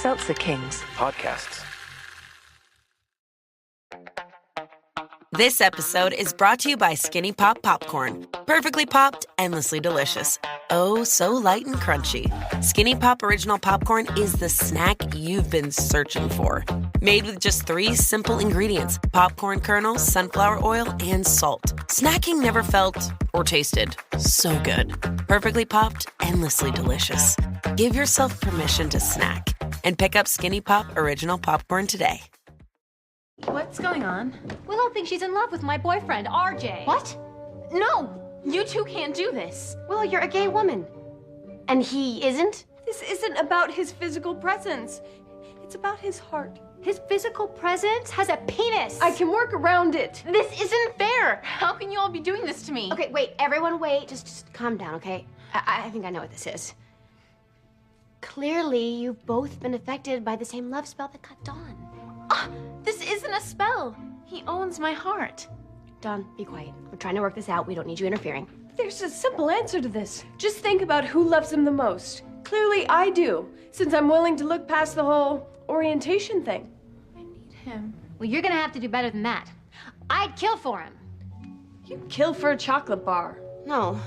Seltzer Kings podcasts. This episode is brought to you by Skinny Pop Popcorn. Perfectly popped, endlessly delicious. Oh, so light and crunchy. Skinny Pop Original Popcorn is the snack you've been searching for. Made with just 3 simple ingredients: popcorn kernels, sunflower oil, and salt. Snacking never felt or tasted so good. Perfectly popped, endlessly delicious. Give yourself permission to snack and pick up Skinny Pop Original Popcorn today. What's going on? Willow thinks she's in love with my boyfriend, RJ. What? No! You two can't do this. Willow, you're a gay woman. And he isn't? This isn't about his physical presence. It's about his heart. His physical presence has a penis. I can work around it. This isn't fair. How can you all be doing this to me? Okay, wait, everyone wait. Just calm down, okay? I think I know what this is. Clearly, you've both been affected by the same love spell that got Dawn. This isn't a spell. He owns my heart. Dawn, be quiet. We're trying to work this out. We don't need you interfering. There's a simple answer to this. Just think about who loves him the most. Clearly, I do, since I'm willing to look past the whole orientation thing. I need him. Well, you're gonna have to do better than that. I'd kill for him. You'd kill for a chocolate bar. No.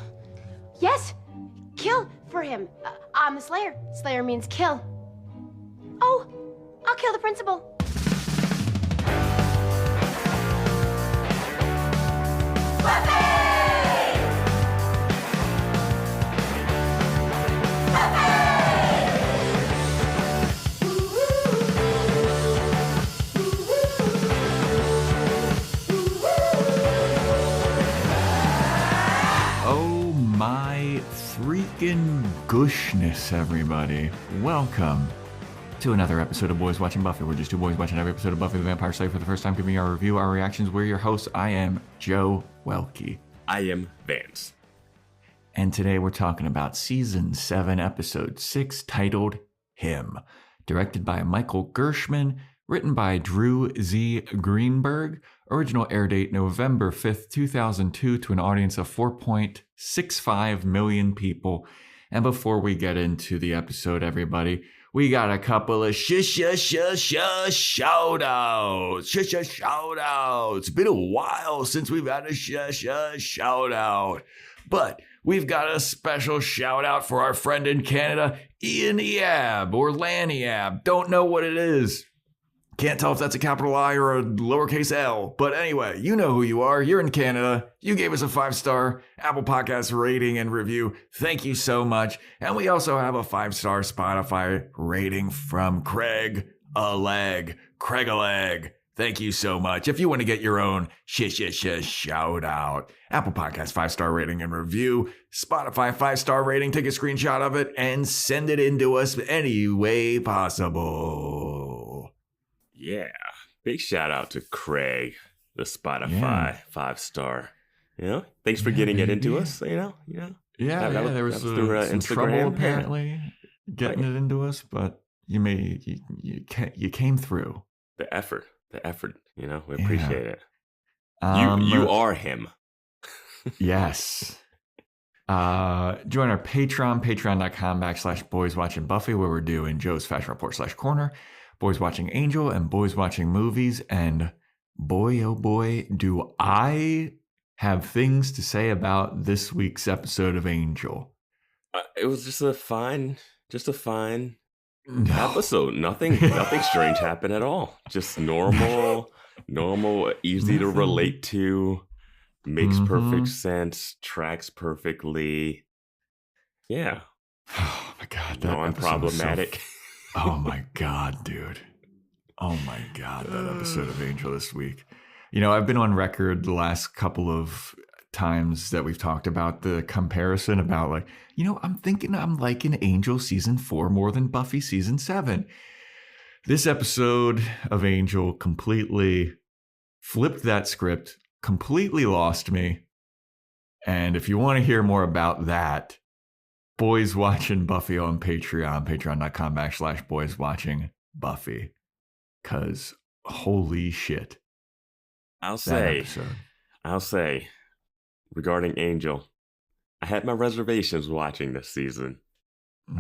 Yes, kill for him. I'm the Slayer. Slayer means kill. Oh, I'll kill the principal. Oh my freaking gushness, everybody. Welcome to another episode of Boys Watching Buffy. We're just 2 boys watching every episode of Buffy the Vampire Slayer for the first time, giving you our review, our reactions. We're your hosts. I am Joe Welke. I am Vance. And today we're talking about Season 7, Episode 6, titled Him. Directed by Michael Gershman, written by Drew Z. Greenberg. Original air date November 5th, 2002, to an audience of 4.65 million people. And before we get into the episode, everybody, we got a couple of shout-outs. Shout-outs. It's been a while since we've had a shout-out. But we've got a special shout-out for our friend in Canada, Ian Eab, or Laniab. Don't know what it is. Can't tell if that's a capital I or a lowercase L. But anyway, you know who you are. You're in Canada. You gave us a 5-star Apple Podcast rating and review. Thank you so much. And we also have a 5-star Spotify rating from Craig Aleg. Thank you so much. If you want to get your own shout out, Apple Podcast 5-star rating and review, Spotify 5-star rating, take a screenshot of it and send it in to us any way possible. Yeah. Big shout out to Craig, the Spotify 5-star. You know, thanks for getting it into us. Yeah, That there was through some Instagram, trouble apparently getting it into us, but you came through. The effort, you know, we appreciate it. You are him. Yes. Join our Patreon, patreon.com/Boys Watching Buffy, where we're doing Joe's Fashion Report /Corner, Boys Watching Angel, and Boys Watching Movies. And boy, oh boy, do I have things to say about this week's episode of Angel. It was just a fine episode. Nothing strange happened at all. Just normal, easy to relate to, makes perfect sense, tracks perfectly. Yeah. Oh my God. Non-problematic. Oh my God, dude. Oh my God, that episode of Angel this week. You know, I've been on record the last couple of times that we've talked about the comparison about, like, you know, I'm thinking I'm liking Angel season 4 more than Buffy season 7. This episode of Angel completely flipped that script, completely lost me. And if you want to hear more about that, Boys Watching Buffy on Patreon, patreon.com/Boys Watching Buffy. Because holy shit. I'll say, regarding Angel, I had my reservations watching this season,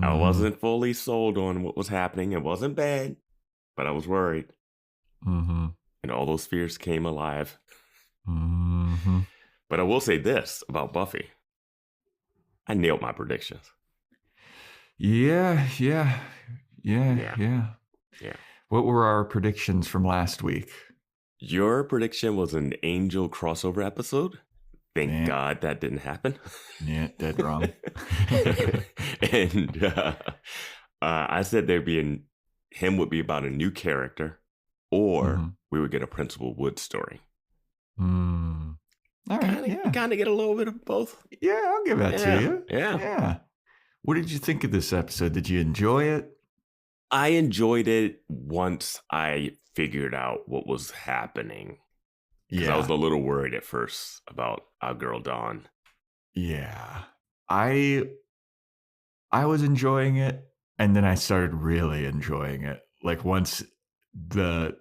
I wasn't fully sold on what was happening. It wasn't bad, but I was worried. Mm-hmm. And all those fears came alive. Mm-hmm. But I will say this about Buffy. I nailed my predictions. Yeah. What were our predictions from last week? Your prediction was an Angel crossover episode. Thank God that didn't happen. Yeah, dead wrong. And I said him would be about a new character, or we would get a Principal Wood story. All right, kind of get a little bit of both. Yeah, I'll give that to you. Yeah. What did you think of this episode? Did you enjoy it? I enjoyed it once I figured out what was happening. Yeah, I was a little worried at first about our girl Dawn. Yeah, I was enjoying it, and then I started really enjoying it. Like once the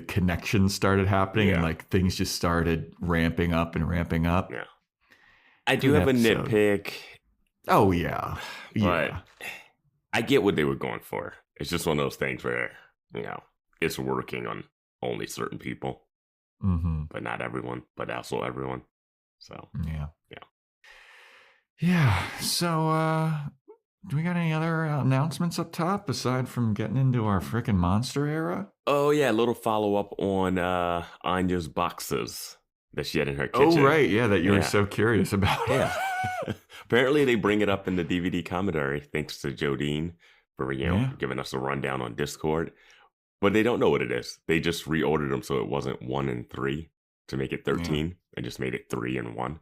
connection started happening, and like things just started ramping up. Yeah, I do have a nitpick. Oh yeah, but I get what they were going for. It's just one of those things where it's working on only certain people. But not everyone, but also everyone. So yeah. So do we got any other announcements up top aside from getting into our freaking monster era? Oh yeah, a little follow up on Anya's boxes that she had in her kitchen. Oh right, yeah, that you were so curious about. Yeah. Apparently they bring it up in the DVD commentary, thanks to Jodine for giving us a rundown on Discord. But they don't know what it is. They just reordered them so it wasn't 1 and 3 to make it 13. They just made it 3 and 1,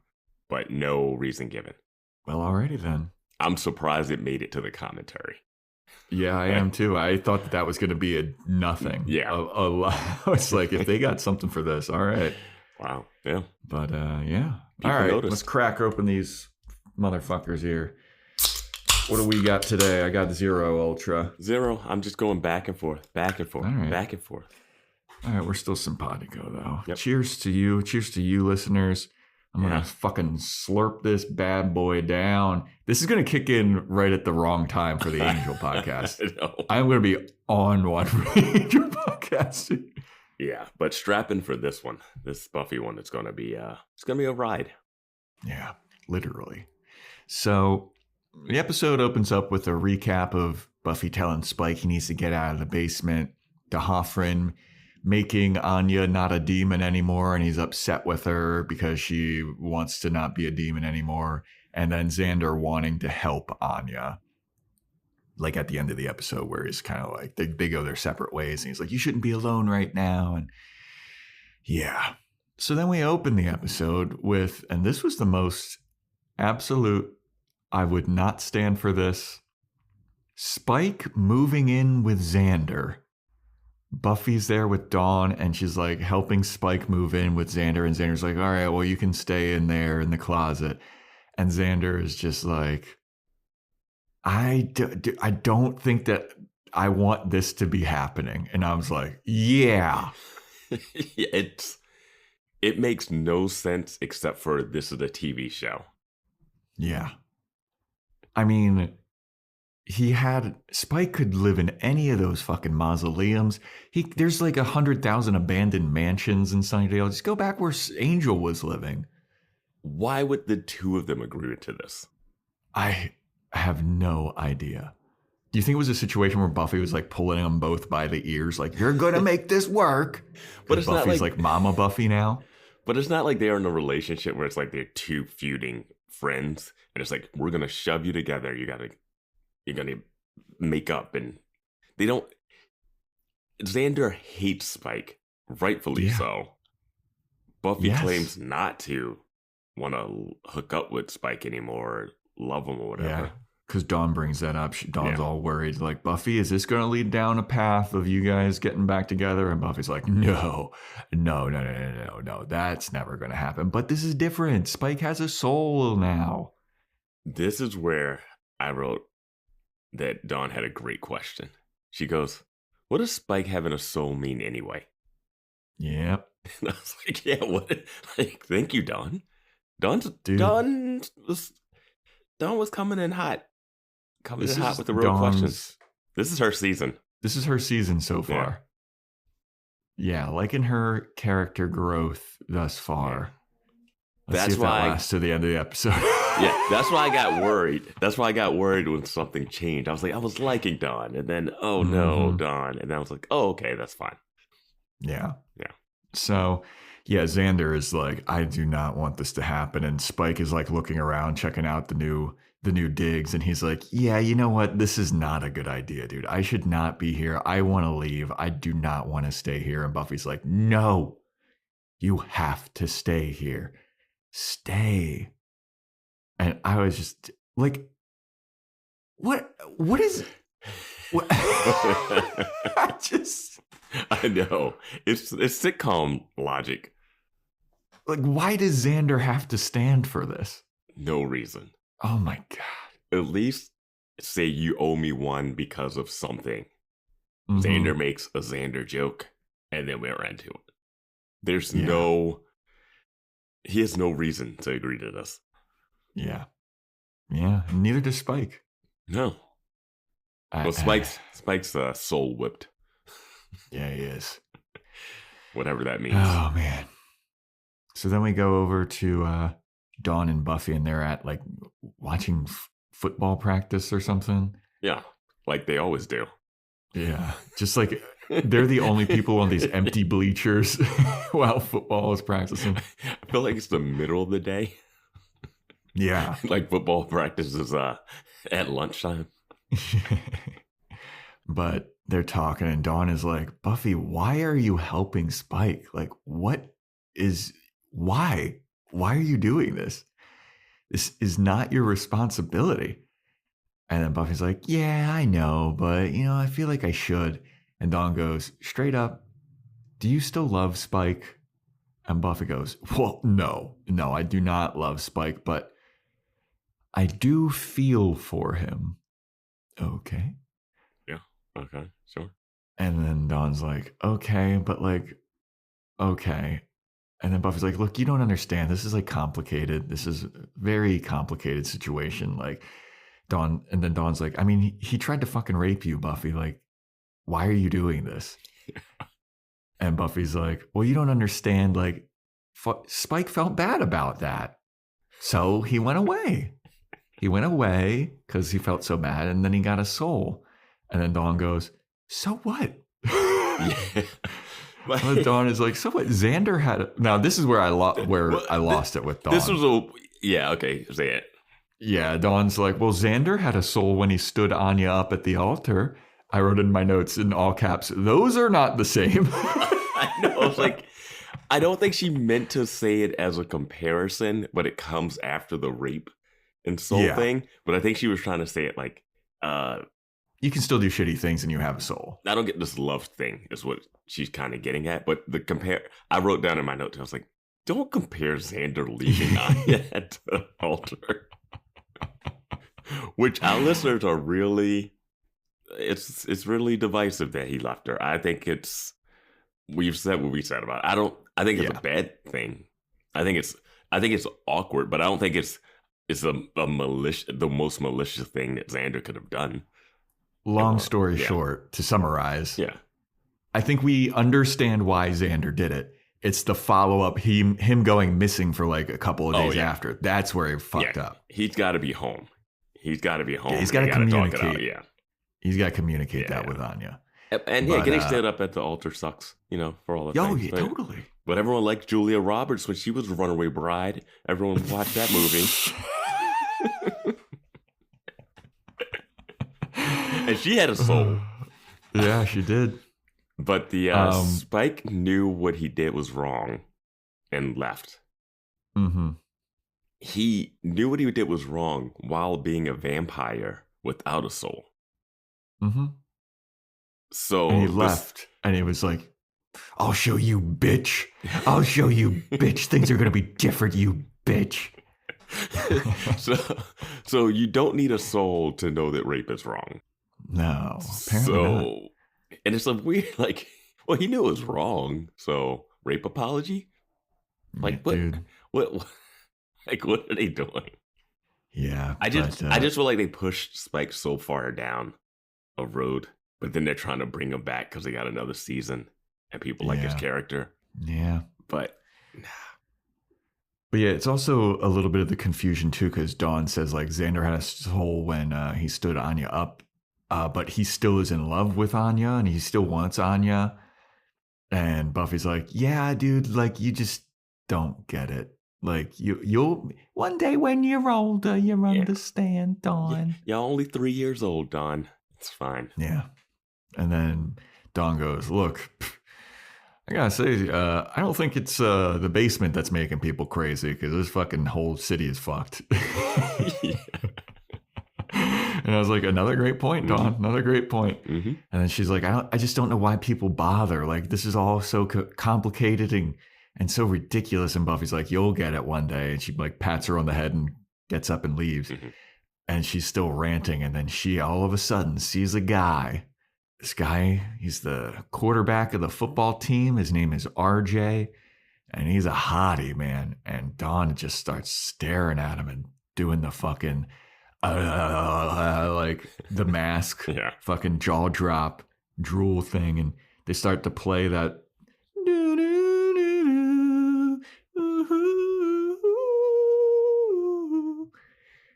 but no reason given. Well, alrighty then. I'm surprised it made it to the commentary. Yeah, I am too. I thought that was going to be a nothing. Yeah. A lot. It's like, if they got something for this, all right. Wow. Yeah. But yeah. People all right, noticed. Let's crack open these motherfuckers here. What do we got today? I got 0 Ultra. 0. I'm just going back and forth, back and forth, back and forth. All right, we're still simpatico though. Yep. Cheers to you. Cheers to you, listeners. I'm going to fucking slurp this bad boy down. This is going to kick in right at the wrong time for the Angel podcast. I'm going to be on one for the Angel podcast. Yeah, but strap in for this one. This Buffy one, it's going to be a ride. Yeah, literally. So the episode opens up with a recap of Buffy telling Spike he needs to get out of the basement, to Hoffman making Anya not a demon anymore, and he's upset with her because she wants to not be a demon anymore, and then Xander wanting to help Anya. Like at the end of the episode where he's kind of like, they go their separate ways, and he's like, you shouldn't be alone right now, and yeah. So then we open the episode with, and this was the most absolute, I would not stand for this, Spike moving in with Xander. Buffy's there with Dawn, and she's like helping Spike move in with Xander, and Xander's like, all right, well, you can stay in there in the closet. And Xander is just like, I don't think that I want this to be happening. And I was like, yeah. It makes no sense except for this is a TV show. Yeah. I mean, Spike could live in any of those fucking mausoleums. There's like 100,000 abandoned mansions in Sunnydale. Just go back where Angel was living. Why would the two of them agree to this? I have no idea. Do you think it was a situation where Buffy was like pulling them both by the ears, like, you're going to make this work? But it's Buffy's not like Mama Buffy now. But it's not like they're in a relationship where it's like they're two feuding friends. And it's like, we're going to shove you together. You're going to make up. And they don't. Xander hates Spike, rightfully so. Buffy claims not to want to hook up with Spike anymore, love him or whatever. Yeah, because Dawn brings that up. Dawn's all worried. Like, Buffy, is this going to lead down a path of you guys getting back together? And Buffy's like, no. That's never going to happen. But this is different. Spike has a soul now. This is where I wrote that Dawn had a great question. She goes, what does Spike having a soul mean anyway? Yep. And I was like, yeah, what? Like, thank you, Dawn. Dawn was coming in hot. coming in hot with the real questions. This is her season. This is her season so far. Yeah, liking her character growth thus far. Let's see if that lasts to the end of the episode. Yeah, that's why I got worried. That's why I got worried when something changed. I was like, I was liking Dawn, and then, oh no, Dawn. And then I was like, oh, okay, that's fine. Yeah. Yeah. So, yeah, Xander is like, I do not want this to happen. And Spike is like looking around, checking out the new digs. And he's like, yeah, you know what? This is not a good idea, dude. I should not be here. I want to leave. I do not want to stay here. And Buffy's like, no, you have to stay here. Stay. And I was just like, what is, what? I know. It's sitcom logic. Like, why does Xander have to stand for this? No reason. Oh my God. At least say you owe me one because of something. Xander makes a Xander joke, and then we're into it. There's he has no reason to agree to this. Yeah. Yeah. Neither does Spike. No. Well, Spike's soul whipped. Yeah, he is. Whatever that means. Oh, man. So then we go over to Dawn and Buffy, and they're at like watching football practice or something. Yeah, like they always do. Yeah, just like they're the only people on these empty bleachers while football is practicing. I feel like it's the middle of the day. Yeah. Like football practice is at lunchtime. But they're talking, and Dawn is like, Buffy, why are you helping Spike? Like, why are you doing this? This is not your responsibility. And then Buffy's like, yeah, I know, but, I feel like I should. And Dawn goes, straight up, do you still love Spike? And Buffy goes, well, no, I do not love Spike, but I do feel for him. Okay. Yeah, okay, sure. And then Dawn's like, okay, but like, okay. And then Buffy's like, look, you don't understand. This is like complicated. This is a very complicated situation. Like Dawn's like, I mean, he tried to fucking rape you, Buffy. Like, why are you doing this? And Buffy's like, well, you don't understand. Like, Spike felt bad about that. So he went away. He went away because he felt so bad. And then he got a soul. And then Dawn goes, so what? Yeah. Dawn is like, so what? Xander had now. This is where I lost it with Dawn. This was okay. Say it. Yeah, Dawn's like, well, Xander had a soul when he stood Anya up at the altar. I wrote in my notes in all caps, those are not the same. I know. I was like, I don't think she meant to say it as a comparison, but it comes after the rape and soul thing. But I think she was trying to say it like, you can still do shitty things and you have a soul. I don't get this love thing is what she's kind of getting at. But I wrote down in my notes, I was like, don't compare Xander leaving Anya at the altar. Which our listeners are really, it's really divisive that he left her. I think we've said what we said about it. I think it's a bad thing. I think it's awkward, but I don't think it's the most malicious thing that Xander could have done. Long story short, to summarize, I think we understand why Xander did it. It's the follow-up, him going missing for like a couple of days after. That's where he fucked up. He's got to be home. He's got to be home. Yeah, he's got to communicate. Talk it out. He's got to communicate that with Anya. And getting stood up at the altar sucks, for all the things. Oh, yeah, totally. But everyone liked Julia Roberts when she was a Runaway Bride. Everyone watched that movie. And she had a soul. Yeah, she did. But the Spike knew what he did was wrong and left. Mm-hmm. He knew what he did was wrong while being a vampire without a soul. Mm-hmm. So and he left, and he was like, I'll show you, bitch. I'll show you, bitch. Things are going to be different, you bitch. So you don't need a soul to know that rape is wrong. No, apparently not. And it's a weird, like, well, he knew it was wrong. So rape apology? Like, dude. What? Like, what are they doing? Yeah. I just feel like they pushed Spike so far down a road, but then they're trying to bring him back because they got another season and people like his character. Yeah. But yeah, it's also a little bit of the confusion too, because Dawn says like Xander had a soul when he stood Anya up, but he still is in love with Anya and he still wants Anya. And Buffy's like, yeah, dude, like you just don't get it. Like you'll one day when you're older, you'll understand, Dawn. You're only 3 years old, Dawn. It's fine. Yeah. And then Dawn goes, look, I gotta say, I don't think it's the basement that's making people crazy, because this fucking whole city is fucked. And I was like, another great point, Dawn. Another great point. Mm-hmm. And then she's like, I just don't know why people bother. Like, this is all so complicated and so ridiculous. And Buffy's like, you'll get it one day. And she like pats her on the head and gets up and leaves. Mm-hmm. And she's still ranting. And then she all of a sudden sees a guy. This guy, he's the quarterback of the football team. His name is RJ. And he's a hottie, man. And Dawn just starts staring at him and doing the fucking, like the mask, fucking jaw drop, drool thing. And they start to play that.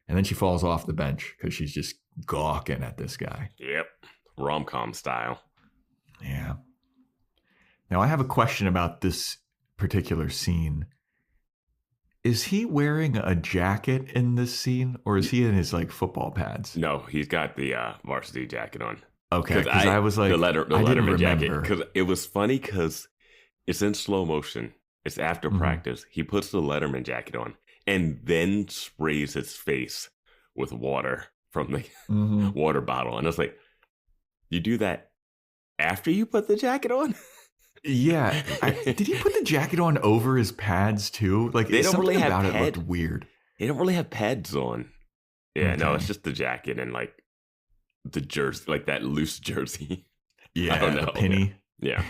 And then she falls off the bench because she's just gawking at this guy. Yep. Rom-com style. Yeah. Now, I have a question about this particular scene. Is he wearing a jacket in this scene, or is he in his like football pads? No, he's got the varsity jacket on. Okay, because I was like, the Letterman jacket. Because it was funny because it's in slow motion. It's after practice. He puts the Letterman jacket on and then sprays his face with water from the water bottle. And I was like, you do that after you put the jacket on? Yeah. Did he put the jacket on over his pads too? Like, they don't really have about it looked weird. They don't really have pads on. Yeah, no, it's just the jacket and like the jersey, like that loose jersey. Yeah, I don't know. The penny. Yeah.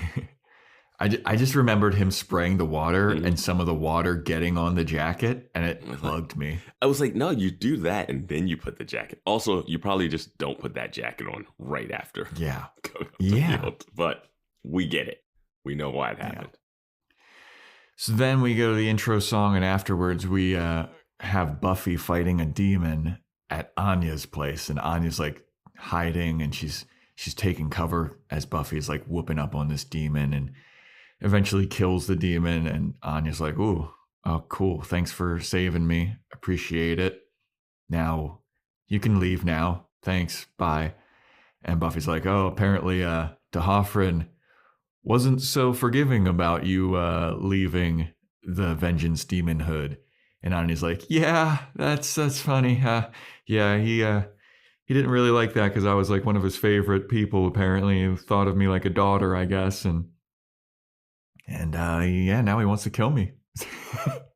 I just remembered him spraying the water and some of the water getting on the jacket, and it bugged me. I was like, no, you do that and then you put the jacket. Also, you probably just don't put that jacket on right after. Yeah. Field, but we get it. We know why it happened. Yeah. So then we go to the intro song, and afterwards we have Buffy fighting a demon at Anya's place, and Anya's like hiding, and she's taking cover as Buffy's like whooping up on this demon, and eventually kills the demon. And Anya's like, "Ooh, oh, cool. Thanks for saving me. Appreciate it. Now you can leave now. Thanks. Bye." And Buffy's like, "Oh, apparently D'Hoffryn wasn't so forgiving about you leaving the Vengeance Demon Hood." And Anya's like, "Yeah, that's funny. Yeah, he didn't really like that because I was like one of his favorite people, apparently, and thought of me like a daughter, I guess. And now he wants to kill me."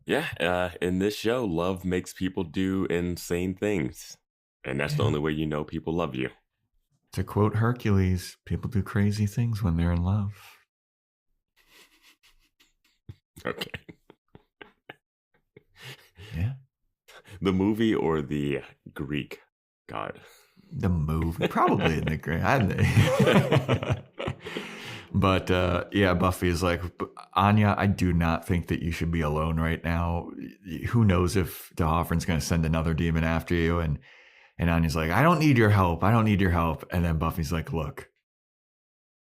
Yeah, in this show, love makes people do insane things. And that's the only way you know people love you. To quote Hercules, people do crazy things when they're in love. Okay. Yeah. The movie or the Greek god? The movie. Probably in the Greek. But Buffy is like, "Anya, I do not think that you should be alone right now. Who knows if D'Hoffryn's going to send another demon after you?" And Anya's like, "I don't need your help. I don't need your help." And then Buffy's like, "Look,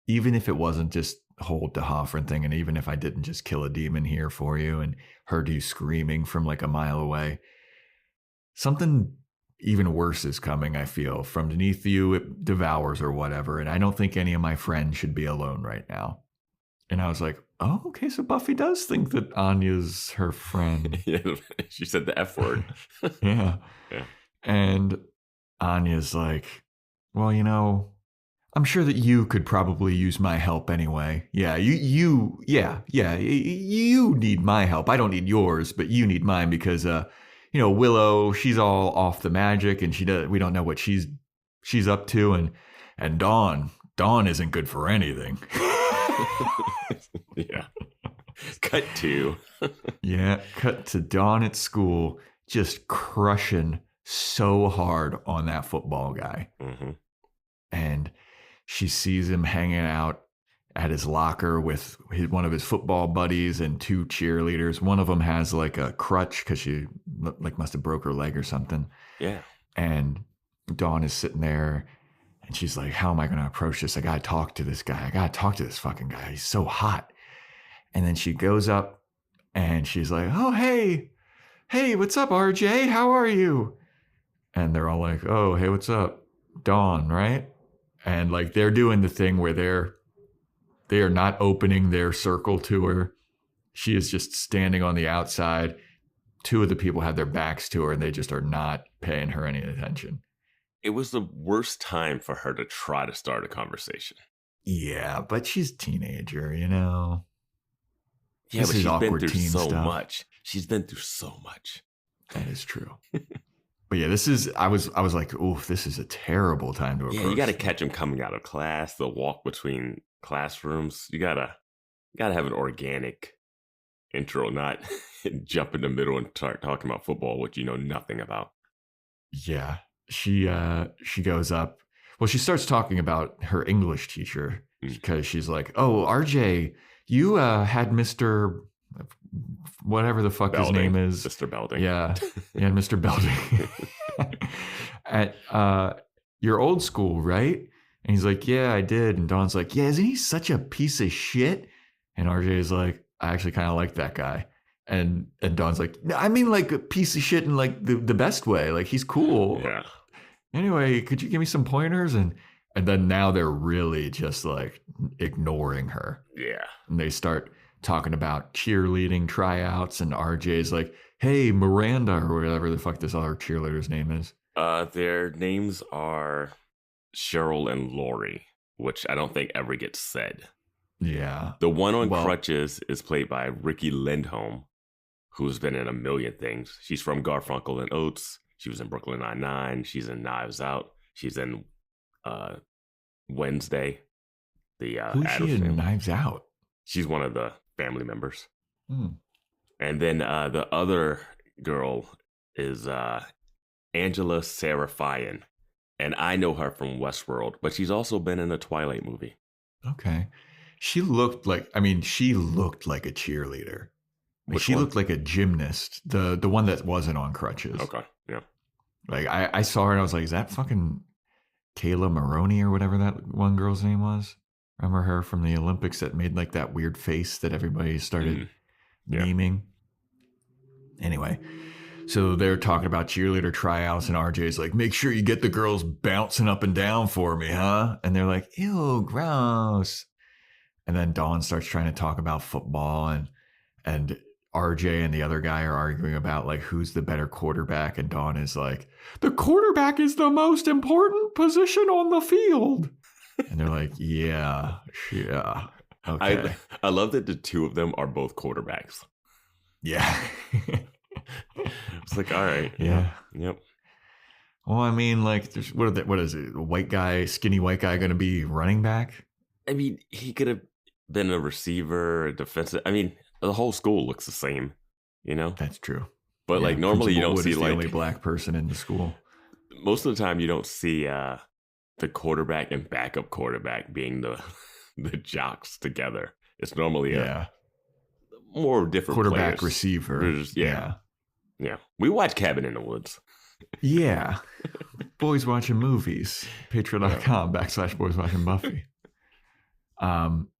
even if it wasn't just whole D'Hoffryn thing, and even if I didn't just kill a demon here for you and heard you screaming from like a mile away, something even worse is coming, I feel. From beneath you, it devours or whatever. And I don't think any of my friends should be alone right now." And I was like, oh, okay, so Buffy does think that Anya's her friend. Yeah, she said the F word. Yeah. And Anya's like, "Well, I'm sure that you could probably use my help anyway. Yeah, you need my help. I don't need yours, but you need mine because, Willow, she's all off the magic, and we don't know what she's up to, and Dawn isn't good for anything." Yeah. Cut to. Yeah, cut to Dawn at school, just crushing so hard on that football guy. Mm-hmm. And she sees him hanging out at his locker with one of his football buddies and 2 cheerleaders. One of them has like a crutch because she like must have broke her leg or something. Yeah. And Dawn is sitting there and she's like, how am I going to approach this? I got to talk to this guy. I got to talk to this fucking guy. He's so hot. And then she goes up and she's like, oh, hey, what's up, RJ? How are you? And they're all like, oh, hey, what's up? Dawn, right? And like they're doing the thing where they are not opening their circle to her. She is just standing on the outside. 2 of the people have their backs to her and they just are not paying her any attention. It was the worst time for her to try to start a conversation. Yeah, but she's a teenager, you know. Yeah, this but is she's been awkward through teen so stuff. much. She's been through so much. That is true. But yeah, this is, I was like, oof, this is a terrible time to approach. Yeah, you got to catch them coming out of class, the walk between classrooms. You gotta have an organic intro, not jump in the middle and start talking about football, which you know nothing about. Yeah, she goes up. Well, she starts talking about her English teacher because she's like, oh, RJ, you had Mr. whatever the fuck Belding. His name is. Mr. Belding. Yeah, Mr. Belding. At your old school, right? And he's like, yeah, I did. And Dawn's like, yeah, isn't he such a piece of shit? And RJ is like, I actually kind of like that guy. And Dawn's like, no, I mean like a piece of shit in like the best way. Like he's cool. Yeah. Anyway, could you give me some pointers? And then now they're really just like ignoring her. Yeah. And they start talking about cheerleading tryouts. And RJ's like, hey, Miranda, or whatever the fuck this other cheerleader's name is. Their names are Cheryl and Lori, which I don't think ever gets said. Yeah. The one on crutches is played by Ricky Lindholm, who's been in a million things. She's from Garfunkel and Oates. She was in Brooklyn Nine-Nine. She's in Knives Out. She's in Wednesday. Who's she in Knives Out? She's one of the family members. Hmm. And then the other girl is Angela Serafian. And I know her from Westworld, but she's also been in a Twilight movie. Okay. She looked like a cheerleader. Like she looked like a gymnast. The one that wasn't on crutches. Okay. Yeah. Like I saw her and I was like, is that fucking Kayla Maroney or whatever that one girl's name was? Remember her from the Olympics that made like that weird face that everybody started memeing? Anyway, so they're talking about cheerleader tryouts and RJ's like, make sure you get the girls bouncing up and down for me, huh? And they're like, ew, gross. And then Dawn starts trying to talk about football and RJ and the other guy are arguing about like who's the better quarterback. And Dawn is like, the quarterback is the most important position on the field. And they're like, yeah. Okay. I love that the 2 of them are both quarterbacks. Yeah. It's like, all right. Yeah. Yep. Well, I mean, like, what is it? A skinny white guy going to be running back? I mean, he could have been a receiver, a defensive. I mean, the whole school looks the same, you know? That's true. But like normally you don't see the like only black person in the school. Most of the time you don't see the quarterback and backup quarterback being the jocks together. It's normally a more different quarterback players. Receiver. Yeah. We watch Cabin in the Woods. Yeah. Boys Watching Movies. Patreon.com / Boys Watching Buffy.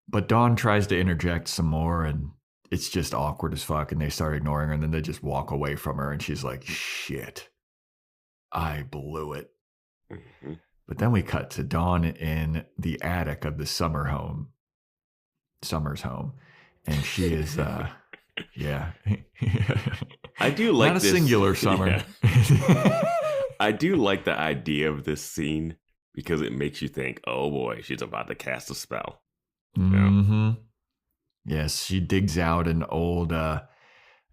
But Dawn tries to interject some more and it's just awkward as fuck. And they start ignoring her and then they just walk away from her and she's like, shit, I blew it. Mm-hmm. But then we cut to Dawn in the attic of the Summer's home. And she is, yeah. I do like not a this, singular summer. Yeah. I do like the idea of this scene because it makes you think, oh boy, she's about to cast a spell. Mm-hmm. Yes, she digs out the old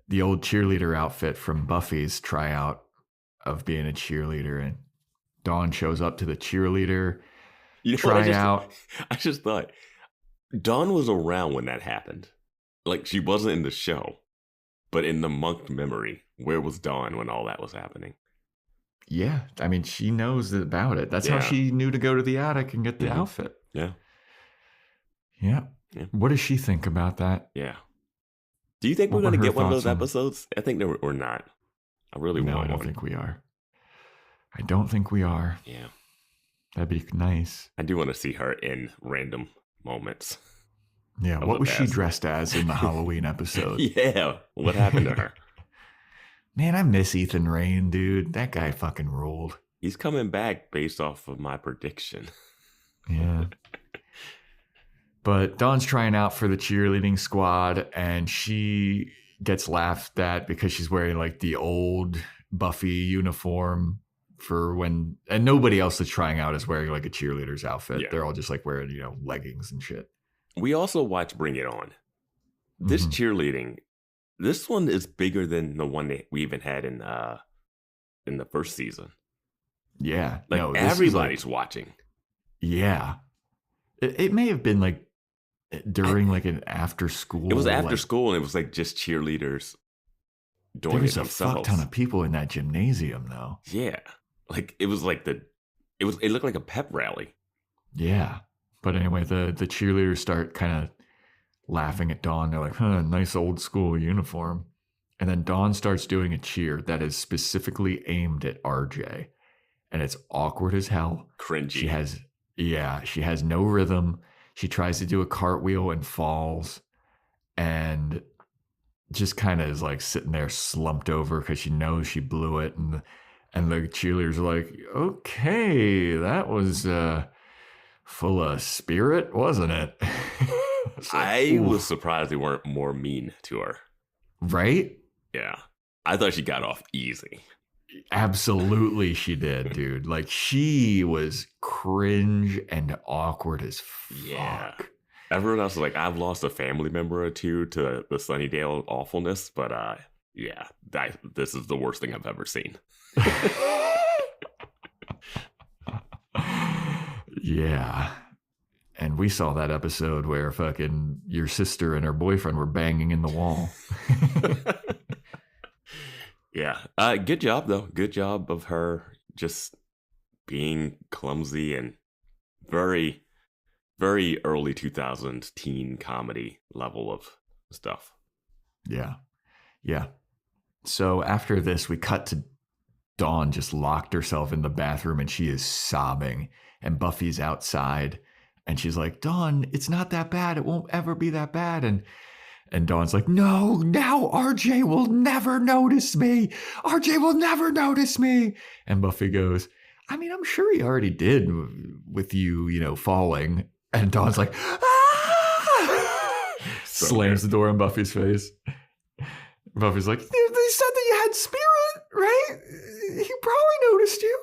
cheerleader outfit from Buffy's tryout of being a cheerleader, and Dawn shows up to the cheerleader tryout. I just thought Dawn was around when that happened. Like she wasn't in the show, but in the Monk memory, where was Dawn when all that was happening? Yeah, I mean, she knows about it. That's how she knew to go to the attic and get the outfit. Yeah. Yeah. What does she think about that? Yeah. Do you think we're going to get one of those episodes? I think we're not. I really want one. No, I don't think we are. I don't think we are. Yeah. That'd be nice. I do want to see her in random moments. Yeah, what was she dressed as in the Halloween episode? Yeah, what happened to her? Man, I miss Ethan Rayne, dude. That guy fucking ruled. He's coming back based off of my prediction. Yeah. But Dawn's trying out for the cheerleading squad, and she gets laughed at because she's wearing like the old Buffy uniform for when, and nobody else that's trying out is wearing like a cheerleader's outfit. Yeah. They're all just like wearing, leggings and shit. We also watch Bring It On. This cheerleading, this one is bigger than the one that we even had in the first season. Yeah. Like everybody's watching. Yeah. It may have been like during like an after school. It was after school, and it was like just cheerleaders doing it themselves. There was a fuck ton of people in that gymnasium, though. Yeah, like it was like it looked like a pep rally. Yeah, but anyway, the cheerleaders start kind of laughing at Dawn. They're like, nice old school uniform. And then Dawn starts doing a cheer that is specifically aimed at RJ, and it's awkward as hell. Cringy. She has no rhythm. She tries to do a cartwheel and falls, and just kind of is like sitting there slumped over because she knows she blew it. And the cheerleaders are like, okay, that was full of spirit, wasn't it? I was surprised they weren't more mean to her. Right? Yeah. I thought she got off easy. Absolutely she did, dude. Like, she was cringe and awkward as fuck. Yeah. Everyone else was like, I've lost a family member or two to the Sunnydale awfulness, but this is the worst thing I've ever seen. Yeah. And we saw that episode where fucking your sister and her boyfriend were banging in the wall. Yeah. Good job, though. Good job of her just being clumsy and very, very early 2000s teen comedy level of stuff. Yeah. Yeah. So after this, we cut to Dawn just locked herself in the bathroom and she is sobbing. And Buffy's outside. And she's like, Dawn, it's not that bad. It won't ever be that bad. And Dawn's like, no, now RJ will never notice me. RJ will never notice me. And Buffy goes, I mean, I'm sure he already did with you, falling. And Dawn's like, ah! Slams the door in Buffy's face. Buffy's like, they said that you had spirit, right? He probably noticed you.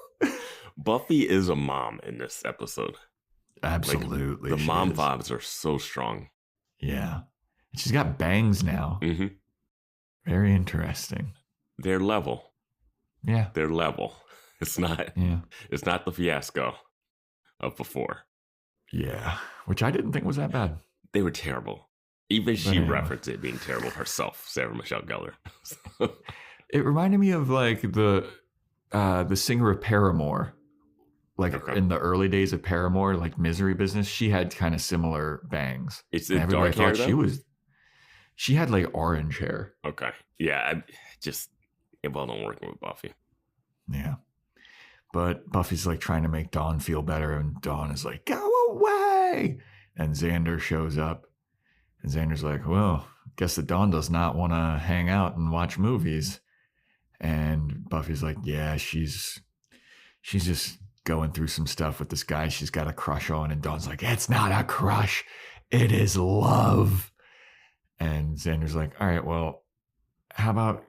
Buffy is a mom in this episode. Absolutely. Like, the mom vibes are so strong. Yeah. She's got bangs now. Mm-hmm. Very interesting. They're level. Yeah. They're level. It's not. Yeah. It's not the fiasco of before. Yeah. Which I didn't think was that bad. They were terrible. Even she referenced it being terrible herself, Sarah Michelle Gellar. It reminded me of like the singer of Paramore. Like in the early days of Paramore, like Misery Business, she had kind of similar bangs. It's dark hair, though? She had like orange hair. Okay. Yeah, it wasn't working with Buffy. Yeah. But Buffy's like trying to make Dawn feel better, and Dawn is like, go away. And Xander shows up. And Xander's like, well, guess that Dawn does not want to hang out and watch movies. And Buffy's like, yeah, she's just going through some stuff with this guy she's got a crush on. And Dawn's like, it's not a crush. It is love. And Xander's like, all right, well, how about,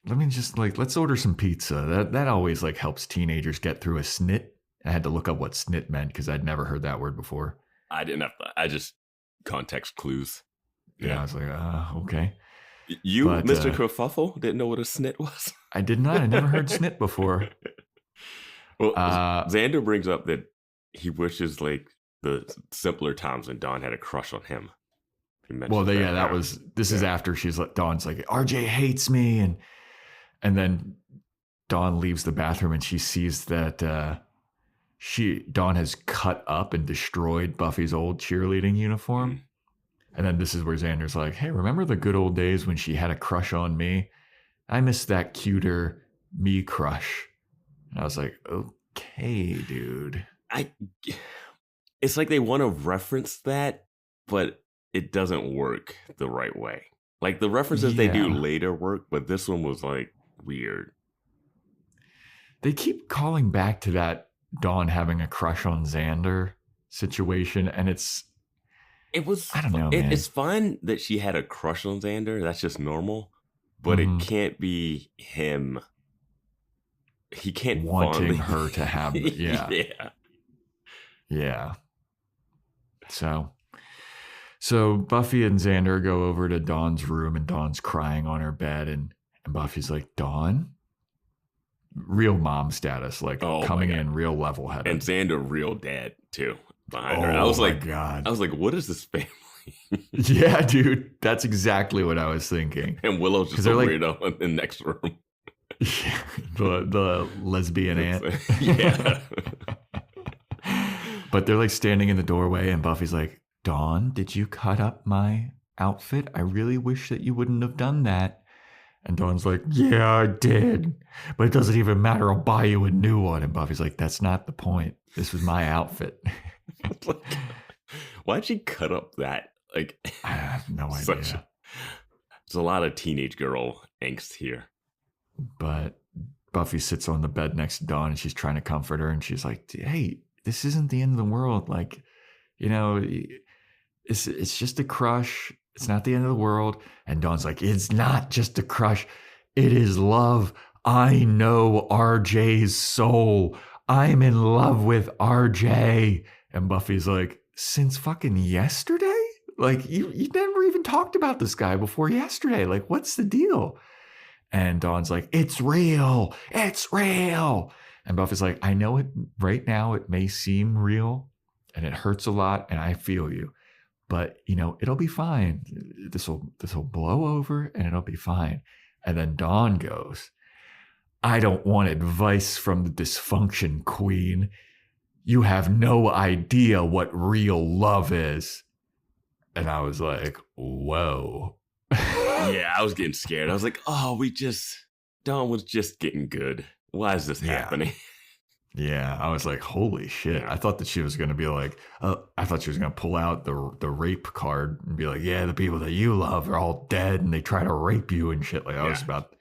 let's order some pizza. That always like helps teenagers get through a snit. I had to look up what snit meant because I'd never heard that word before. I didn't have to. I just context clues. Yeah. I was like, okay. But, Mr. Kerfuffle, didn't know what a snit was? I did not. I never heard snit before. Well, Xander brings up that he wishes like the simpler times when Dawn had a crush on him. This is after she's like, Dawn's like, RJ hates me. And then Dawn leaves the bathroom and she sees that Dawn has cut up and destroyed Buffy's old cheerleading uniform. And then this is where Xander's like, hey, remember the good old days when she had a crush on me? I miss that cuter me crush. And I was like, okay, dude. It's like they want to reference that, but it doesn't work the right way. Like the references they do later work, but this one was like weird. They keep calling back to that Dawn having a crush on Xander situation, and I don't know, man. It's fine that she had a crush on Xander. That's just normal, but it can't be him. He can't wanting her to have it. Yeah. Yeah. So Buffy and Xander go over to Dawn's room, and Dawn's crying on her bed, and Buffy's like, Dawn? Real mom status, like coming in real level headed. And Xander real dad too behind her. I was like, God. I was like, what is this family? Yeah, dude. That's exactly what I was thinking. And Willow's just a weirdo in the next room. Yeah, the lesbian aunt. Yeah. But they're like standing in the doorway, and Buffy's like, Dawn, did you cut up my outfit? I really wish that you wouldn't have done that. And Dawn's like, yeah, I did. But it doesn't even matter. I'll buy you a new one. And Buffy's like, that's not the point. This was my outfit. Like, why'd she cut up that? Like, I have no idea. There's a lot of teenage girl angst here. But Buffy sits on the bed next to Dawn, and she's trying to comfort her. And she's like, hey, this isn't the end of the world. Like, you know, it's just a crush. It's not the end of the world. And Dawn's like, it's not just a crush. It is love. I know RJ's soul. I'm in love with RJ. And Buffy's like, since fucking yesterday? Like, you never even talked about this guy before yesterday. Like, what's the deal? And Dawn's like, it's real. It's real. And Buffy's like, I know it right now. It may seem real and it hurts a lot. And I feel you. But, you know, it'll be fine. This will blow over and it'll be fine. And then Dawn goes, I don't want advice from the dysfunction queen. You have no idea what real love is. And I was like, whoa. Yeah, I was getting scared. I was like, Dawn was just getting good. Why is this happening? Yeah, I was like, holy shit. I thought that she was going to be like, I thought she was going to pull out the rape card and be like, yeah, the people that you love are all dead and they try to rape you and shit. Like, I was about.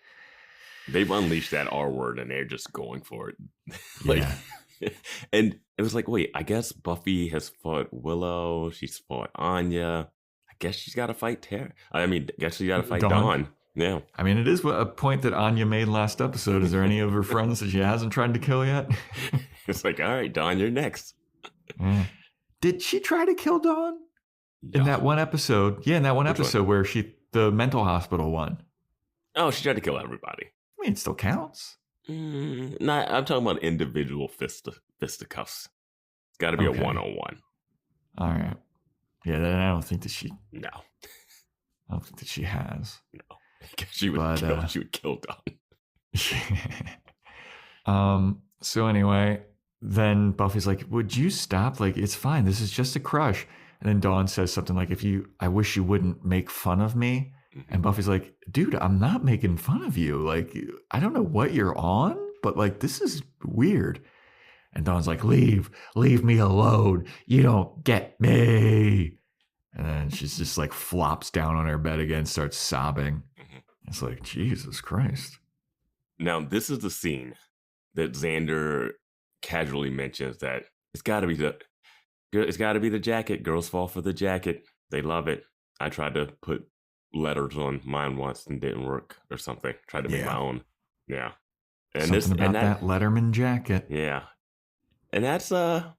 They've unleashed that R word and they're just going for it. Like, and it was like, wait, I guess Buffy has fought Willow. She's fought Anya. I guess she's got to fight Tara. I mean, I guess she got to fight Dawn. Yeah. I mean, it is a point that Anya made last episode. Is there any of her friends that she hasn't tried to kill yet? It's like, all right, Dawn, you're next. Did she try to kill Dawn? In that one episode? Yeah, in that one episode where the mental hospital one. Oh, she tried to kill everybody. I mean, it still counts. I'm talking about individual fisticuffs. It's got to be a one-on-one. All right. Yeah, then I don't think that she... No. I don't think that she has. No. She would kill Dawn. So anyway, then Buffy's like, would you stop? Like, it's fine. This is just a crush. And then Dawn says something like, I wish you wouldn't make fun of me. Mm-hmm. And Buffy's like, dude, I'm not making fun of you. Like, I don't know what you're on, but like, this is weird. And Dawn's like, leave me alone. You don't get me. And then she's just like flops down on her bed again, starts sobbing. Mm-hmm. It's like, Jesus Christ. Now, this is the scene that Xander casually mentions that it's got to be the jacket. Girls fall for the jacket. They love it. I tried to put letters on mine once and didn't work or something. Tried to make my own. Yeah. And that Letterman jacket. Yeah. And that's a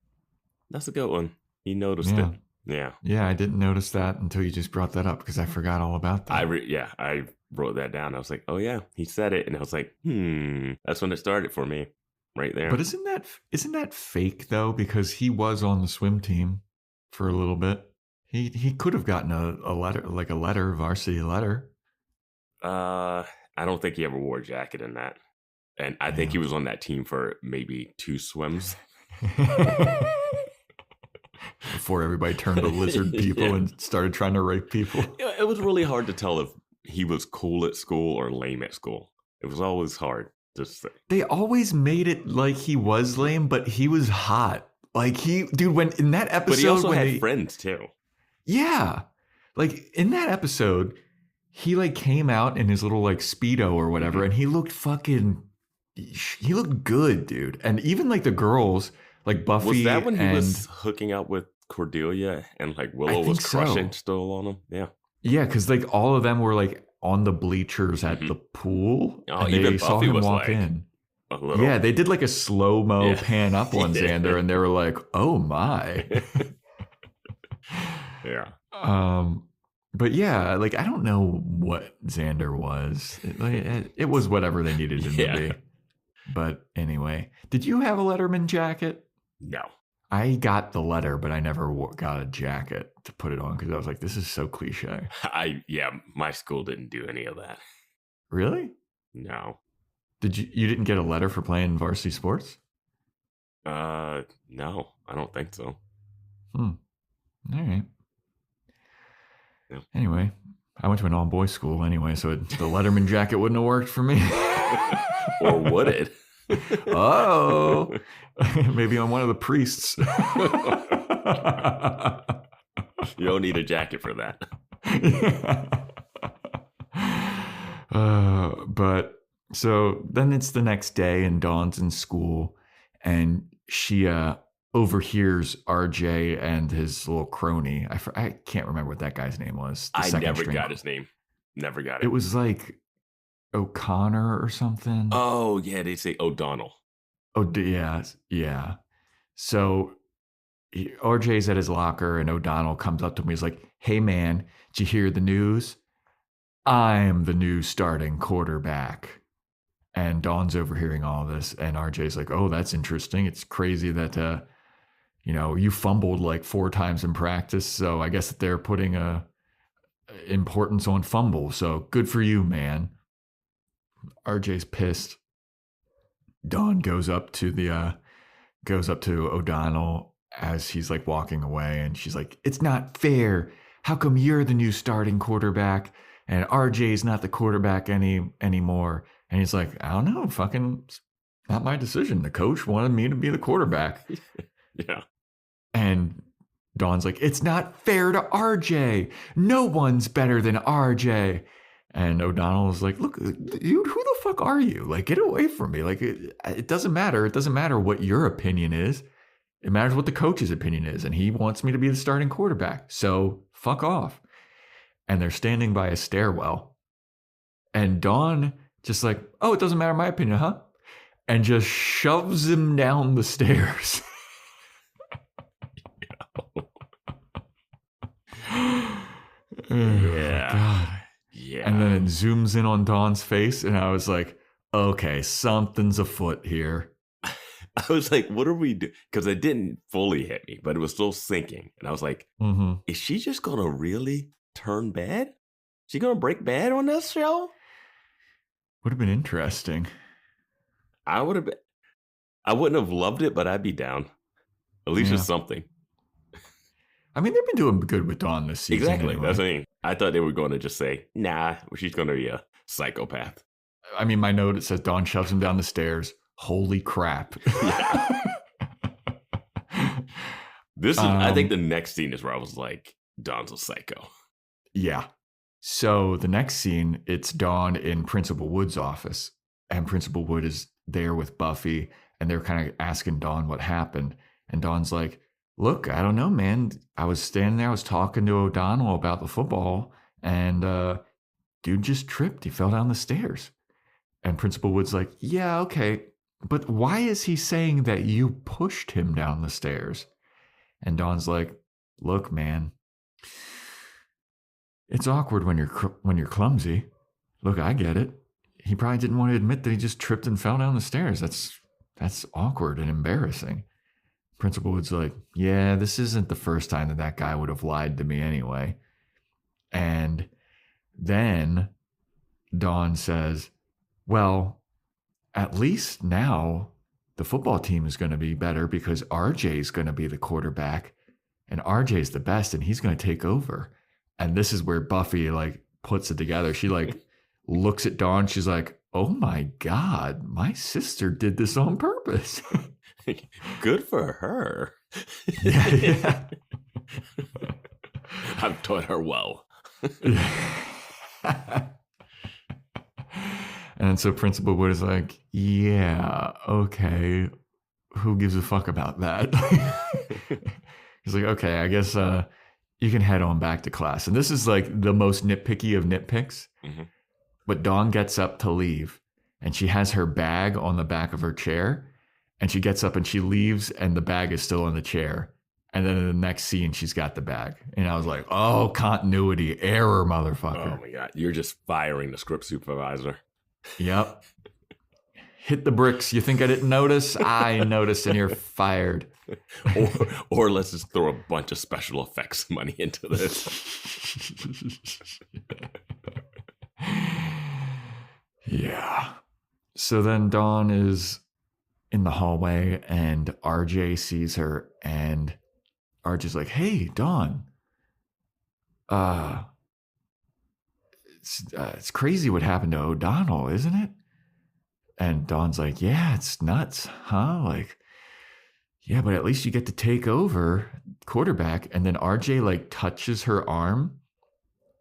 good one. He noticed it. Yeah. Yeah, I didn't notice that until you just brought that up because I forgot all about that. I wrote that down. I was like, oh yeah, he said it. And I was like, that's when it started for me right there. But isn't that fake though? Because he was on the swim team for a little bit. He could have gotten a letter, like a varsity letter. I don't think he ever wore a jacket in that. And I think he was on that team for maybe 2 swims. Before everybody turned to lizard people and started trying to rape people. It was really hard to tell if he was cool at school or lame at school. It was always hard to say. They always made it like he was lame, but he was hot. Like when in that episode. But he also had friends too. Yeah. Like in that episode, he like came out in his little like Speedo or whatever, and he looked good, dude. And even like the girls, like Buffy. Was that when he was hooking up with Cordelia and like Willow was crushing still on him? Yeah. Yeah, because like all of them were like on the bleachers at the pool. Oh, and even they saw Buffy him was walk like in. A little. Yeah, they did like a slow-mo pan up on Xander, and they were like, oh my. Yeah. But yeah, like I don't know what Xander was. It was whatever they needed him to be. But anyway, did you have a Letterman jacket? No. I got the letter, but I never got a jacket to put it on because I was like, this is so cliche. My school didn't do any of that. Really? No. You didn't get a letter for playing varsity sports? No, I don't think so. All right. Yeah. Anyway, I went to an all-boys school anyway, so the Letterman jacket wouldn't have worked for me. Or would it? Oh, maybe I'm one of the priests. You don't need a jacket for that. But so then it's the next day and Dawn's in school and she overhears RJ and his little crony. I can't remember what that guy's name was. I never got his name. Never got it. It was like O'Connor or something. Oh, yeah. They say O'Donnell. Oh, yeah. Yeah. So RJ's at his locker and O'Donnell comes up to me. He's like, hey, man, did you hear the news? I'm the new starting quarterback. And Dawn's overhearing all this. And RJ's like, oh, that's interesting. It's crazy that, you fumbled like 4 times in practice. So I guess that they're putting importance on fumble. So good for you, man. RJ's pissed. Dawn goes up to O'Donnell as he's like walking away. And she's like, it's not fair. How come you're the new starting quarterback and RJ's not the quarterback anymore? And he's like, I don't know, fucking not my decision. The coach wanted me to be the quarterback. Yeah. And Dawn's like, it's not fair to RJ. No one's better than RJ. And O'Donnell is like, look, dude, who the fuck are you? Like, get away from me. Like, it doesn't matter. It doesn't matter what your opinion is. It matters what the coach's opinion is. And he wants me to be the starting quarterback. So fuck off. And they're standing by a stairwell. And Dawn just like, oh, it doesn't matter my opinion, huh? And just shoves him down the stairs. Yeah. God. Yeah. And then it zooms in on Dawn's face, and I was like, okay, something's afoot here. I was like, what are we doing? Because it didn't fully hit me, but it was still sinking. And I was like, is she just going to really turn bad? Is she going to break bad on this show? Would have been interesting. I wouldn't have loved it, but I'd be down. At least it's something. I mean, they've been doing good with Dawn this season. Exactly. Anyway. That's the thing. I thought they were going to just say, nah, she's going to be a psychopath. I mean, my note, it says Dawn shoves him down the stairs. Holy crap. This is, I think the next scene is where I was like, Dawn's a psycho. Yeah. So the next scene, it's Dawn in Principal Wood's office. And Principal Wood is there with Buffy. And they're kind of asking Dawn what happened. And Dawn's like, look, I don't know, man. I was standing there. I was talking to O'Donnell about the football. And dude just tripped. He fell down the stairs. And Principal Wood's like, yeah, okay. But why is he saying that you pushed him down the stairs? And Dawn's like, look, man. It's awkward when you're clumsy. Look, I get it. He probably didn't want to admit that he just tripped and fell down the stairs. That's awkward and embarrassing. Principal Wood's like, yeah, this isn't the first time that guy would have lied to me anyway. And then Dawn says, well, at least now the football team is going to be better because RJ's going to be the quarterback, and RJ's the best, and he's going to take over. And this is where Buffy like puts it together. She like looks at Dawn. She's like, oh my God, my sister did this on purpose. Good for her. Yeah. I've taught her well. And so Principal Wood is like, yeah, okay. Who gives a fuck about that? He's like, okay, I guess you can head on back to class. And this is like the most nitpicky of nitpicks. Mm-hmm. But Dawn gets up to leave, and she has her bag on the back of her chair. And she gets up and she leaves, and the bag is still in the chair. And then in the next scene, she's got the bag. And I was like, oh, continuity error, motherfucker. Oh, my God. You're just firing the script supervisor. Yep. Hit the bricks. You think I didn't notice? I noticed, and you're fired. Or let's just throw a bunch of special effects money into this. Yeah. So then Dawn is in the hallway, and RJ sees her, and RJ's like, hey, Dawn. It's crazy what happened to O'Donnell, isn't it? And Dawn's like, yeah, it's nuts, huh? Like, yeah, but at least you get to take over quarterback. And then RJ like touches her arm,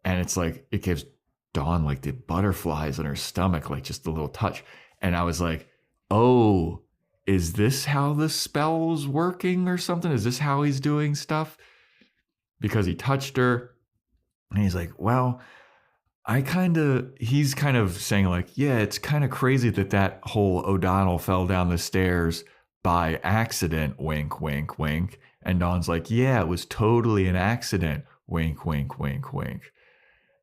and it's like, it gives Dawn like the butterflies in her stomach, like just a little touch. And I was like, oh, is this how the spell's working or something? Is this how he's doing stuff? Because he touched her, and he's like, well, he's kind of saying like, yeah, it's kind of crazy that whole O'Donnell fell down the stairs by accident, wink, wink, wink. And Dawn's like, yeah, it was totally an accident, wink, wink, wink, wink.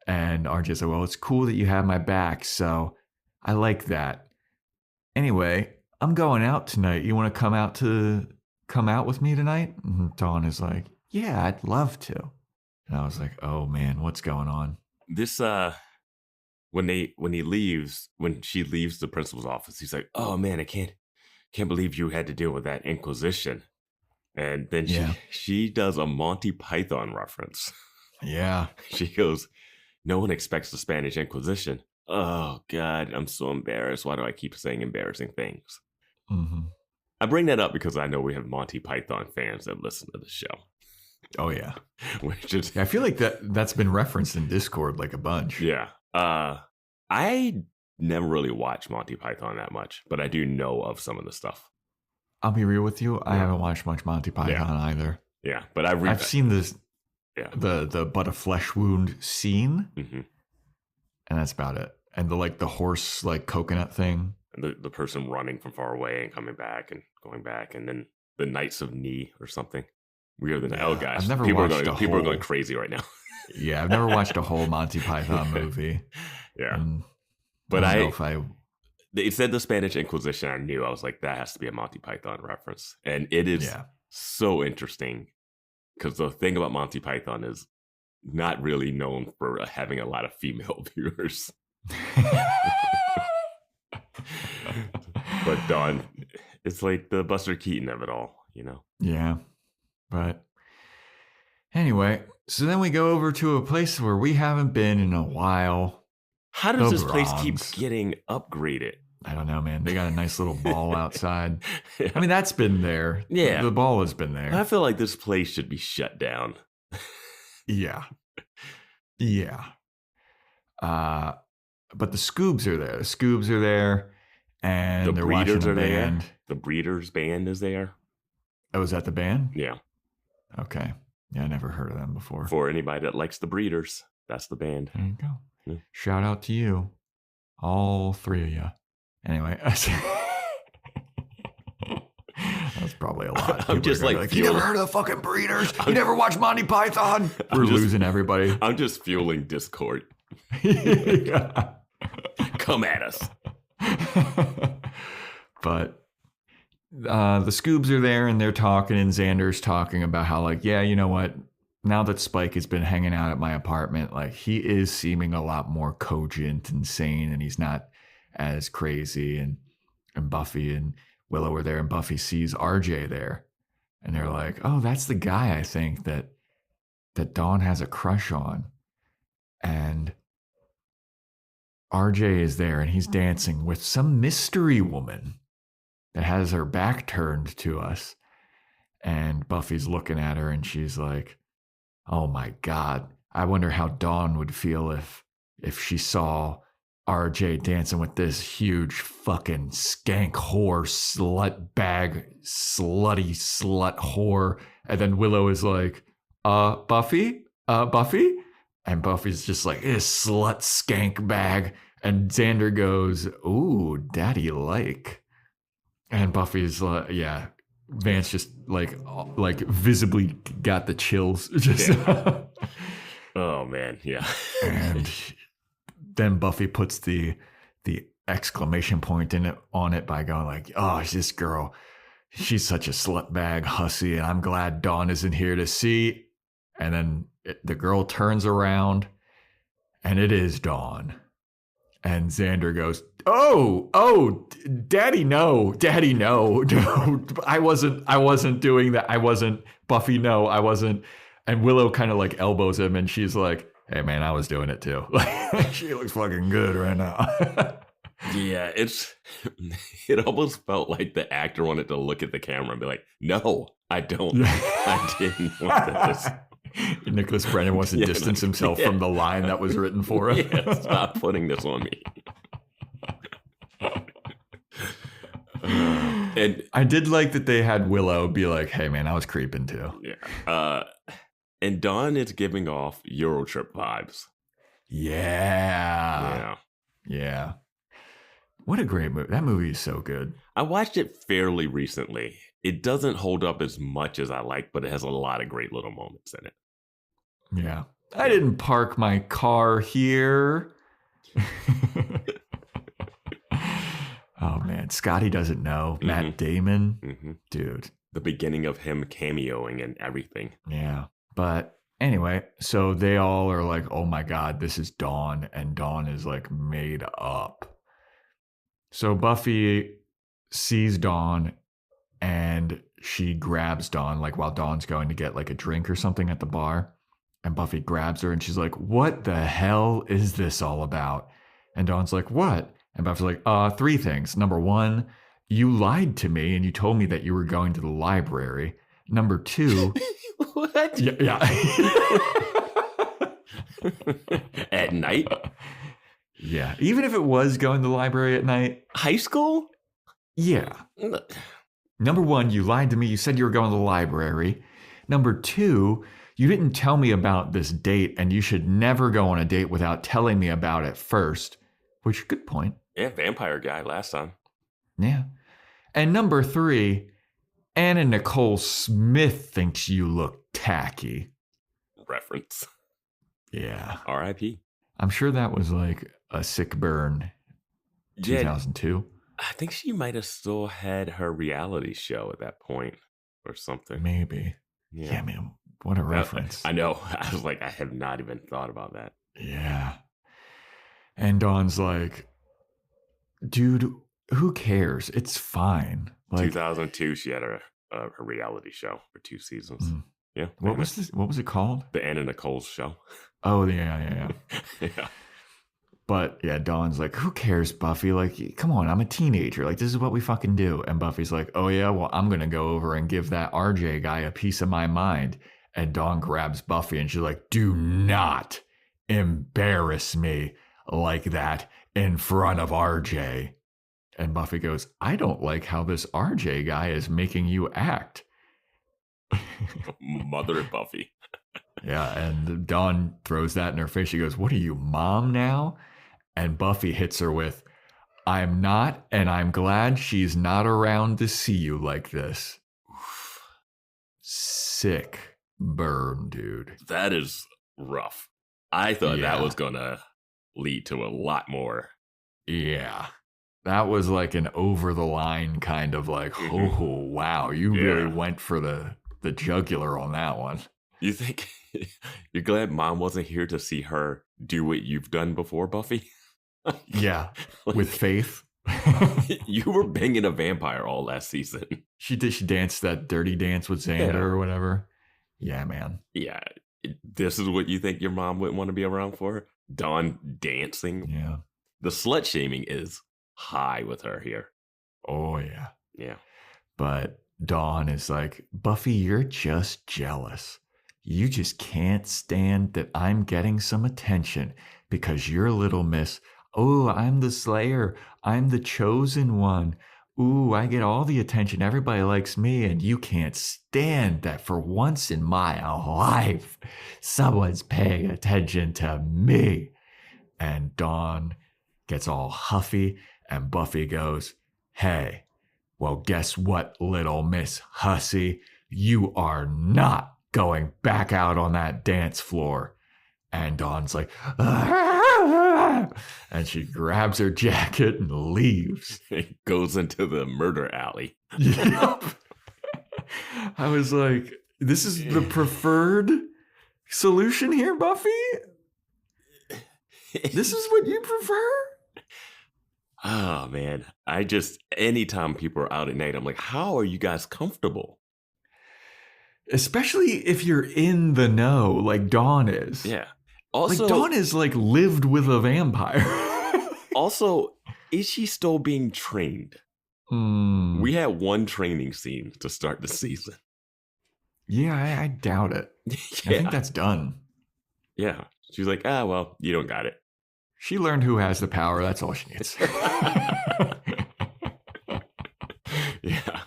And RJ said, well, it's cool that you have my back, so I like that. Anyway, I'm going out tonight. You want to come out with me tonight? And Dawn is like, yeah, I'd love to. And I was like, oh man, what's going on? This when she leaves the principal's office, he's like, oh man, I can't believe you had to deal with that Inquisition. And then she does a Monty Python reference. Yeah. She goes, no one expects the Spanish Inquisition. Oh God, I'm so embarrassed. Why do I keep saying embarrassing things? Mm-hmm. I bring that up because I know we have Monty Python fans that listen to the show. Oh yeah. I feel like that's been referenced in Discord like a bunch. Yeah. I never really watched Monty Python that much, but I do know of some of the stuff. I'll be real with you. I haven't watched much Monty Python either. Yeah, but I've seen this. Yeah. The but a flesh wound scene, mm-hmm. and that's about it. And the horse like coconut thing, and the person running from far away and coming back and going back, and then the Knights of Knee or something. Weirder than hell, guys. I've never people are going crazy right now. Yeah, I've never watched a whole Monty Python movie. Yeah, but They said the Spanish Inquisition. I knew. I was like, that has to be a Monty Python reference, and it is so interesting because the thing about Monty Python is not really known for having a lot of female viewers. But Dawn, it's like the Buster Keaton of it all, you know? Yeah. But anyway, so then we go over to a place where we haven't been in a while. How does this place keep getting upgraded? I don't know, man. They got a nice little ball outside. I mean, that's been there. Yeah. The ball has been there. I feel like this place should be shut down. Yeah. Yeah. But the Scoobs are there. The Scoobs are there. And they're watching the band. There. The Breeders band is there. Oh, is that the band? Yeah. Okay. Yeah, I never heard of them before. For anybody that likes the Breeders, that's the band. There you go. Yeah. Shout out to you. All three of you. Anyway. That's probably a lot. I'm just like you never heard of the fucking Breeders? You never watched Monty Python? We're losing everybody. I'm just fueling discord. Come at us. But the Scoobs are there and they're talking, and Xander's talking about how, like, yeah, you know what? Now that Spike has been hanging out at my apartment, like, he is seeming a lot more cogent and sane, and he's not as crazy. And And Buffy and Willow are there, and Buffy sees RJ there. And they're like, oh, that's the guy I think that Dawn has a crush on. And RJ is there, and he's dancing with some mystery woman that has her back turned to us. And Buffy's looking at her, and she's like, oh my God, I wonder how Dawn would feel if she saw RJ dancing with this huge fucking skank whore, slut bag, slutty slut whore. And then Willow is like, Buffy? Buffy? And Buffy's just like, slut skank bag. And Xander goes, ooh, daddy like. And Buffy's like, yeah. Vance just like visibly got the chills. Just Oh man, yeah. And then Buffy puts the exclamation point on it by going like, oh, this girl, she's such a slut bag hussy, and I'm glad Dawn isn't here to see. And then the girl turns around, and it is Dawn. And Xander goes, oh, daddy, no, no, I wasn't doing that. I wasn't, Buffy, no, I wasn't. And Willow kind of like elbows him, and she's like, hey man, I was doing it too. She looks fucking good right now. Yeah, it almost felt like the actor wanted to look at the camera and be like, no, I don't. I didn't want this. Nicholas Brennan wants to distance himself from the line that was written for him. Yeah, stop putting this on me. And I did like that they had Willow be like, hey man, I was creeping too. Yeah. And Dawn is giving off Eurotrip vibes. Yeah. What a great movie. That movie is so good. I watched it fairly recently. It doesn't hold up as much as I like, but it has a lot of great little moments in it. Yeah. I didn't park my car here. Oh, man. Scotty doesn't know. Mm-hmm. Matt Damon. Mm-hmm. Dude. The beginning of him cameoing and everything. Yeah. But anyway, so they all are like, oh my God, this is Dawn. And Dawn is like made up. So Buffy sees Dawn and she grabs Dawn, like while Dawn's going to get like a drink or something at the bar. And Buffy grabs her and she's like, what the hell is this all about? And Dawn's like, what? And Buffy's like, 3 things. Number 1, you lied to me and you told me that you were going to the library. Number 2. What? Yeah. At night? Yeah. Even if it was going to the library at night. High school? Yeah. Number 1, you lied to me. You said you were going to the library. Number 2, you didn't tell me about this date, and you should never go on a date without telling me about it first. Which, good point. Yeah, vampire guy last time. Yeah. And number 3, Anna Nicole Smith thinks you look tacky. Reference. Yeah. R.I.P. I'm sure that was like a sick burn. 2002. I think she might have still had her reality show at that point or something. Maybe. Yeah, man. What a reference. I know. I was like, I have not even thought about that. Yeah. And Dawn's like, dude, who cares? It's fine. Like, 2002, she had a reality show for 2 seasons. Yeah. What was it called? The Anna Nicole's show. Oh, yeah. Yeah. But yeah, Dawn's like, who cares, Buffy? Like, come on, I'm a teenager. Like, this is what we fucking do. And Buffy's like, oh yeah, well, I'm going to go over and give that RJ guy a piece of my mind. And Dawn grabs Buffy and she's like, do not embarrass me like that in front of RJ. And Buffy goes, I don't like how this RJ guy is making you act. Mother Buffy. Yeah, and Dawn throws that in her face. She goes, what are you, mom now? And Buffy hits her with, I'm not, and I'm glad she's not around to see you like this. Sick burn, dude. That is rough. I thought that was going to lead to a lot more. Yeah. That was like an over the line kind of like, oh, wow, you really went for the jugular on that one. You think you're glad mom wasn't here to see her do what you've done before, Buffy? Yeah, with faith. You were banging a vampire all last season. She danced that dirty dance with Xander or whatever. Yeah, man. Yeah. This is what you think your mom wouldn't want to be around for? Dawn dancing? Yeah. The slut shaming is high with her here. Oh, yeah. Yeah. But Dawn is like, Buffy, you're just jealous. You just can't stand that I'm getting some attention because you're little miss. Oh, I'm the Slayer. I'm the chosen one. Ooh, I get all the attention. Everybody likes me. And you can't stand that for once in my life, someone's paying attention to me. And Dawn gets all huffy and Buffy goes, hey, well, guess what, little Miss Hussy? You are not going back out on that dance floor. And Dawn's like, and she grabs her jacket and leaves. It goes into the murder alley. Yep. I was like, this is the preferred solution here, Buffy? This is what you prefer? Oh, man. Anytime people are out at night, I'm like, how are you guys comfortable? Especially if you're in the know, like Dawn is. Yeah. Also, like Dawn is like lived with a vampire. Also, is she still being trained? We had one training scene to start the season. Yeah, I doubt it. Yeah. I think that's done. Yeah. She's like, well, you don't got it. She learned who has the power. That's all she needs. Yeah.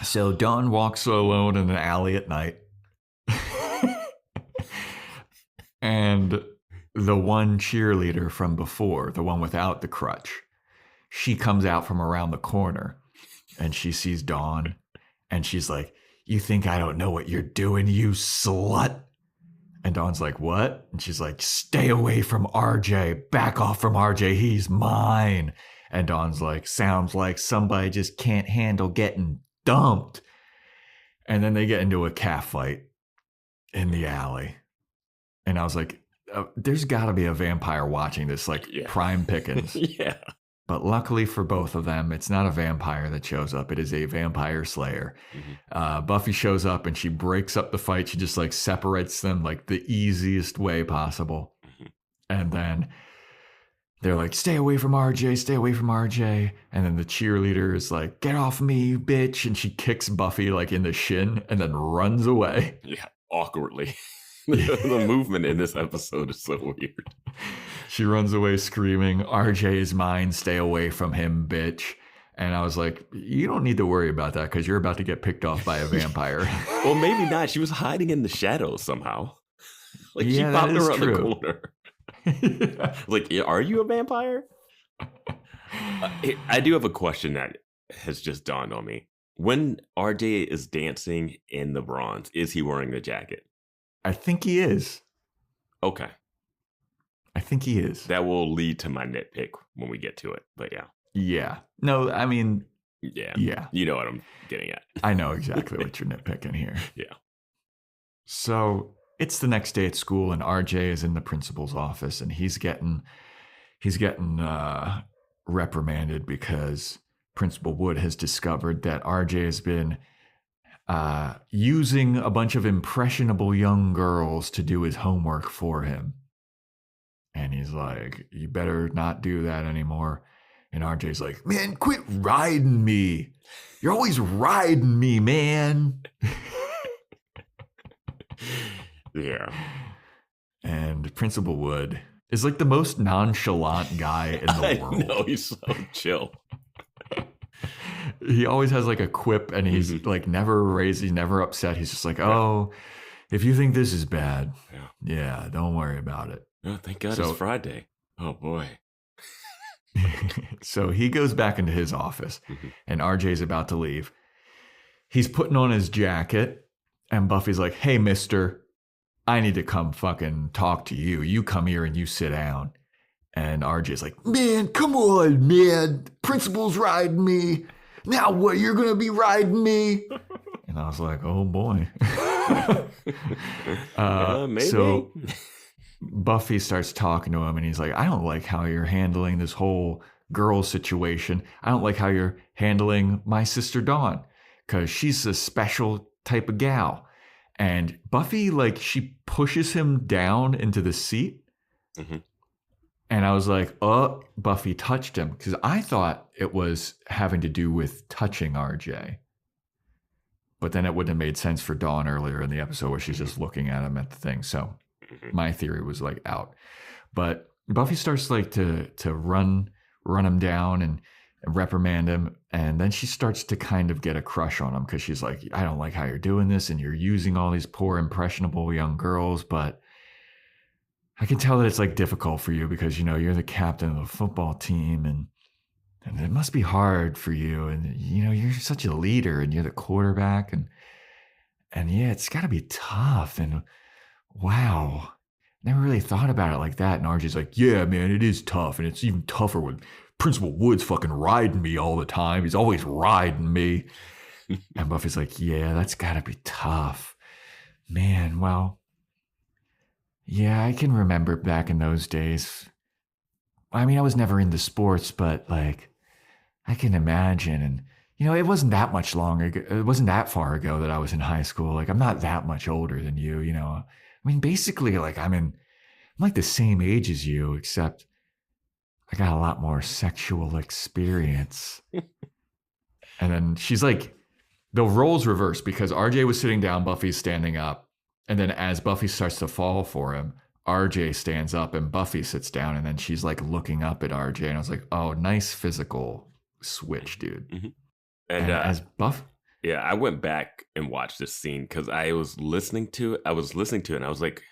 So Dawn walks alone in an alley at night. And the one cheerleader from before, the one without the crutch, she comes out from around the corner and she sees Dawn and she's like, you think I don't know what you're doing, you slut? And Dawn's like, what? And she's like, stay away from RJ. Back off from RJ. He's mine. And Dawn's like, sounds like somebody just can't handle getting dumped. And then they get into a cat fight in the alley. And I was like, there's got to be a vampire watching this, like prime pickings. Yeah. But luckily for both of them, it's not a vampire that shows up. It is a vampire slayer. Mm-hmm. Buffy shows up and she breaks up the fight. She just like separates them like the easiest way possible. Mm-hmm. And then they're like, stay away from RJ, stay away from RJ. And then the cheerleader is like, get off me, you bitch. And she kicks Buffy like in the shin and then runs away. Yeah, awkwardly. The movement in this episode is so weird. She runs away screaming, RJ is mine, stay away from him, bitch. And I was like, you don't need to worry about that because you're about to get picked off by a vampire. Well, maybe not. She was hiding in the shadows somehow. Like she Yeah, popped that is around true. the corner. Yeah. Like, are you a vampire? I do have a question that has just dawned on me. When RJ is dancing in the bronze, is he wearing the jacket? I think he is. Okay. I think he is. That will lead to my nitpick when we get to it. But yeah. Yeah. No, I mean. Yeah. You know what I'm getting at. I know exactly what you're nitpicking here. Yeah. So it's the next day at school and RJ is in the principal's office and he's getting reprimanded because Principal Wood has discovered that RJ has been using a bunch of impressionable young girls to do his homework for him. And he's like, you better not do that anymore. And RJ's like, man, quit riding me. You're always riding me, man. Yeah. And Principal Wood is like the most nonchalant guy in the world. I know, he's so chill. He always has like a quip and he's like he's never upset. He's just like, oh, if you think this is bad, yeah, don't worry about it. Oh, thank God it's Friday. Oh, boy. So he goes back into his office and RJ's about to leave. He's putting on his jacket and Buffy's like, hey, mister, I need to come fucking talk to you. You come here and you sit down. And RJ's like, man, come on, man. Principal's riding me. Now what, you're going to be riding me? And I was like, oh, boy. Maybe. So Buffy starts talking to him and he's like, I don't like how you're handling this whole girl situation. I don't like how you're handling my sister Dawn because she's a special type of gal. And Buffy, like, she pushes him down into the seat. Mm-hmm. And I was like, oh, Buffy touched him. Because I thought it was having to do with touching RJ. But then it wouldn't have made sense for Dawn earlier in the episode where she's just looking at him at the thing. So my theory was like out. But Buffy starts like to run him down and reprimand him. And then she starts to kind of get a crush on him because she's like, I don't like how you're doing this. And you're using all these poor, impressionable young girls. But I can tell that it's like difficult for you because, you know, you're the captain of a football team and it must be hard for you. And, you know, you're such a leader and you're the quarterback. And yeah, it's got to be tough. And wow, never really thought about it like that. And RJ's like, yeah, man, it is tough. And it's even tougher when Principal Wood's fucking riding me all the time. He's always riding me. And Buffy's like, yeah, that's got to be tough. Man, well, yeah, I can remember back in those days. I mean, I was never into sports, but like, I can imagine. And, you know, it wasn't that much longer. It wasn't that far ago that I was in high school. Like, I'm not that much older than you, you know. I mean, basically, like, I'm like the same age as you, except I got a lot more sexual experience. And then she's like, the roles reverse because RJ was sitting down, Buffy's standing up. And then as Buffy starts to fall for him, RJ stands up and Buffy sits down. And then she's like looking up at RJ. And I was like, oh, nice physical switch, dude. Mm-hmm. And as Buff. Yeah, I went back and watched this scene because I was listening to it. And I was like,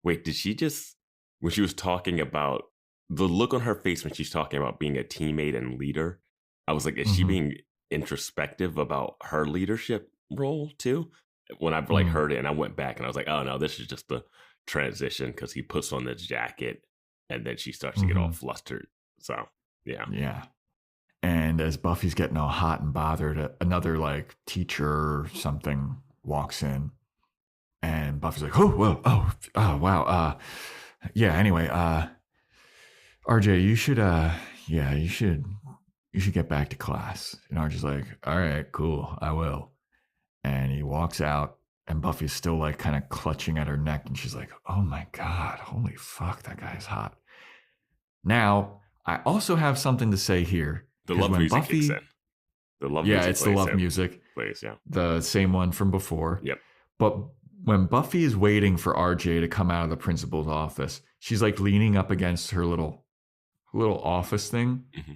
wait, did she just, when she was talking about the look on her face when she's talking about being a teammate and leader, I was like, is she being introspective about her leadership role too? When I've like heard it and I went back and I was like, oh no, this is just the transition because he puts on this jacket and then she starts to get all flustered. So yeah. Yeah. And as Buffy's getting all hot and bothered, another like teacher or something walks in and Buffy's like, oh wow. Yeah, anyway, RJ, you should get back to class. And RJ's like, all right, cool, I will. And he walks out and Buffy's still like kind of clutching at her neck. And she's like, oh my God, holy fuck, that guy's hot. Now, I also have something to say here. The love music kicks in. The love music it's the love music. Plays, yeah. The same one from before. Yep. But when Buffy is waiting for RJ to come out of the principal's office, she's like leaning up against her little office thing. Mm-hmm.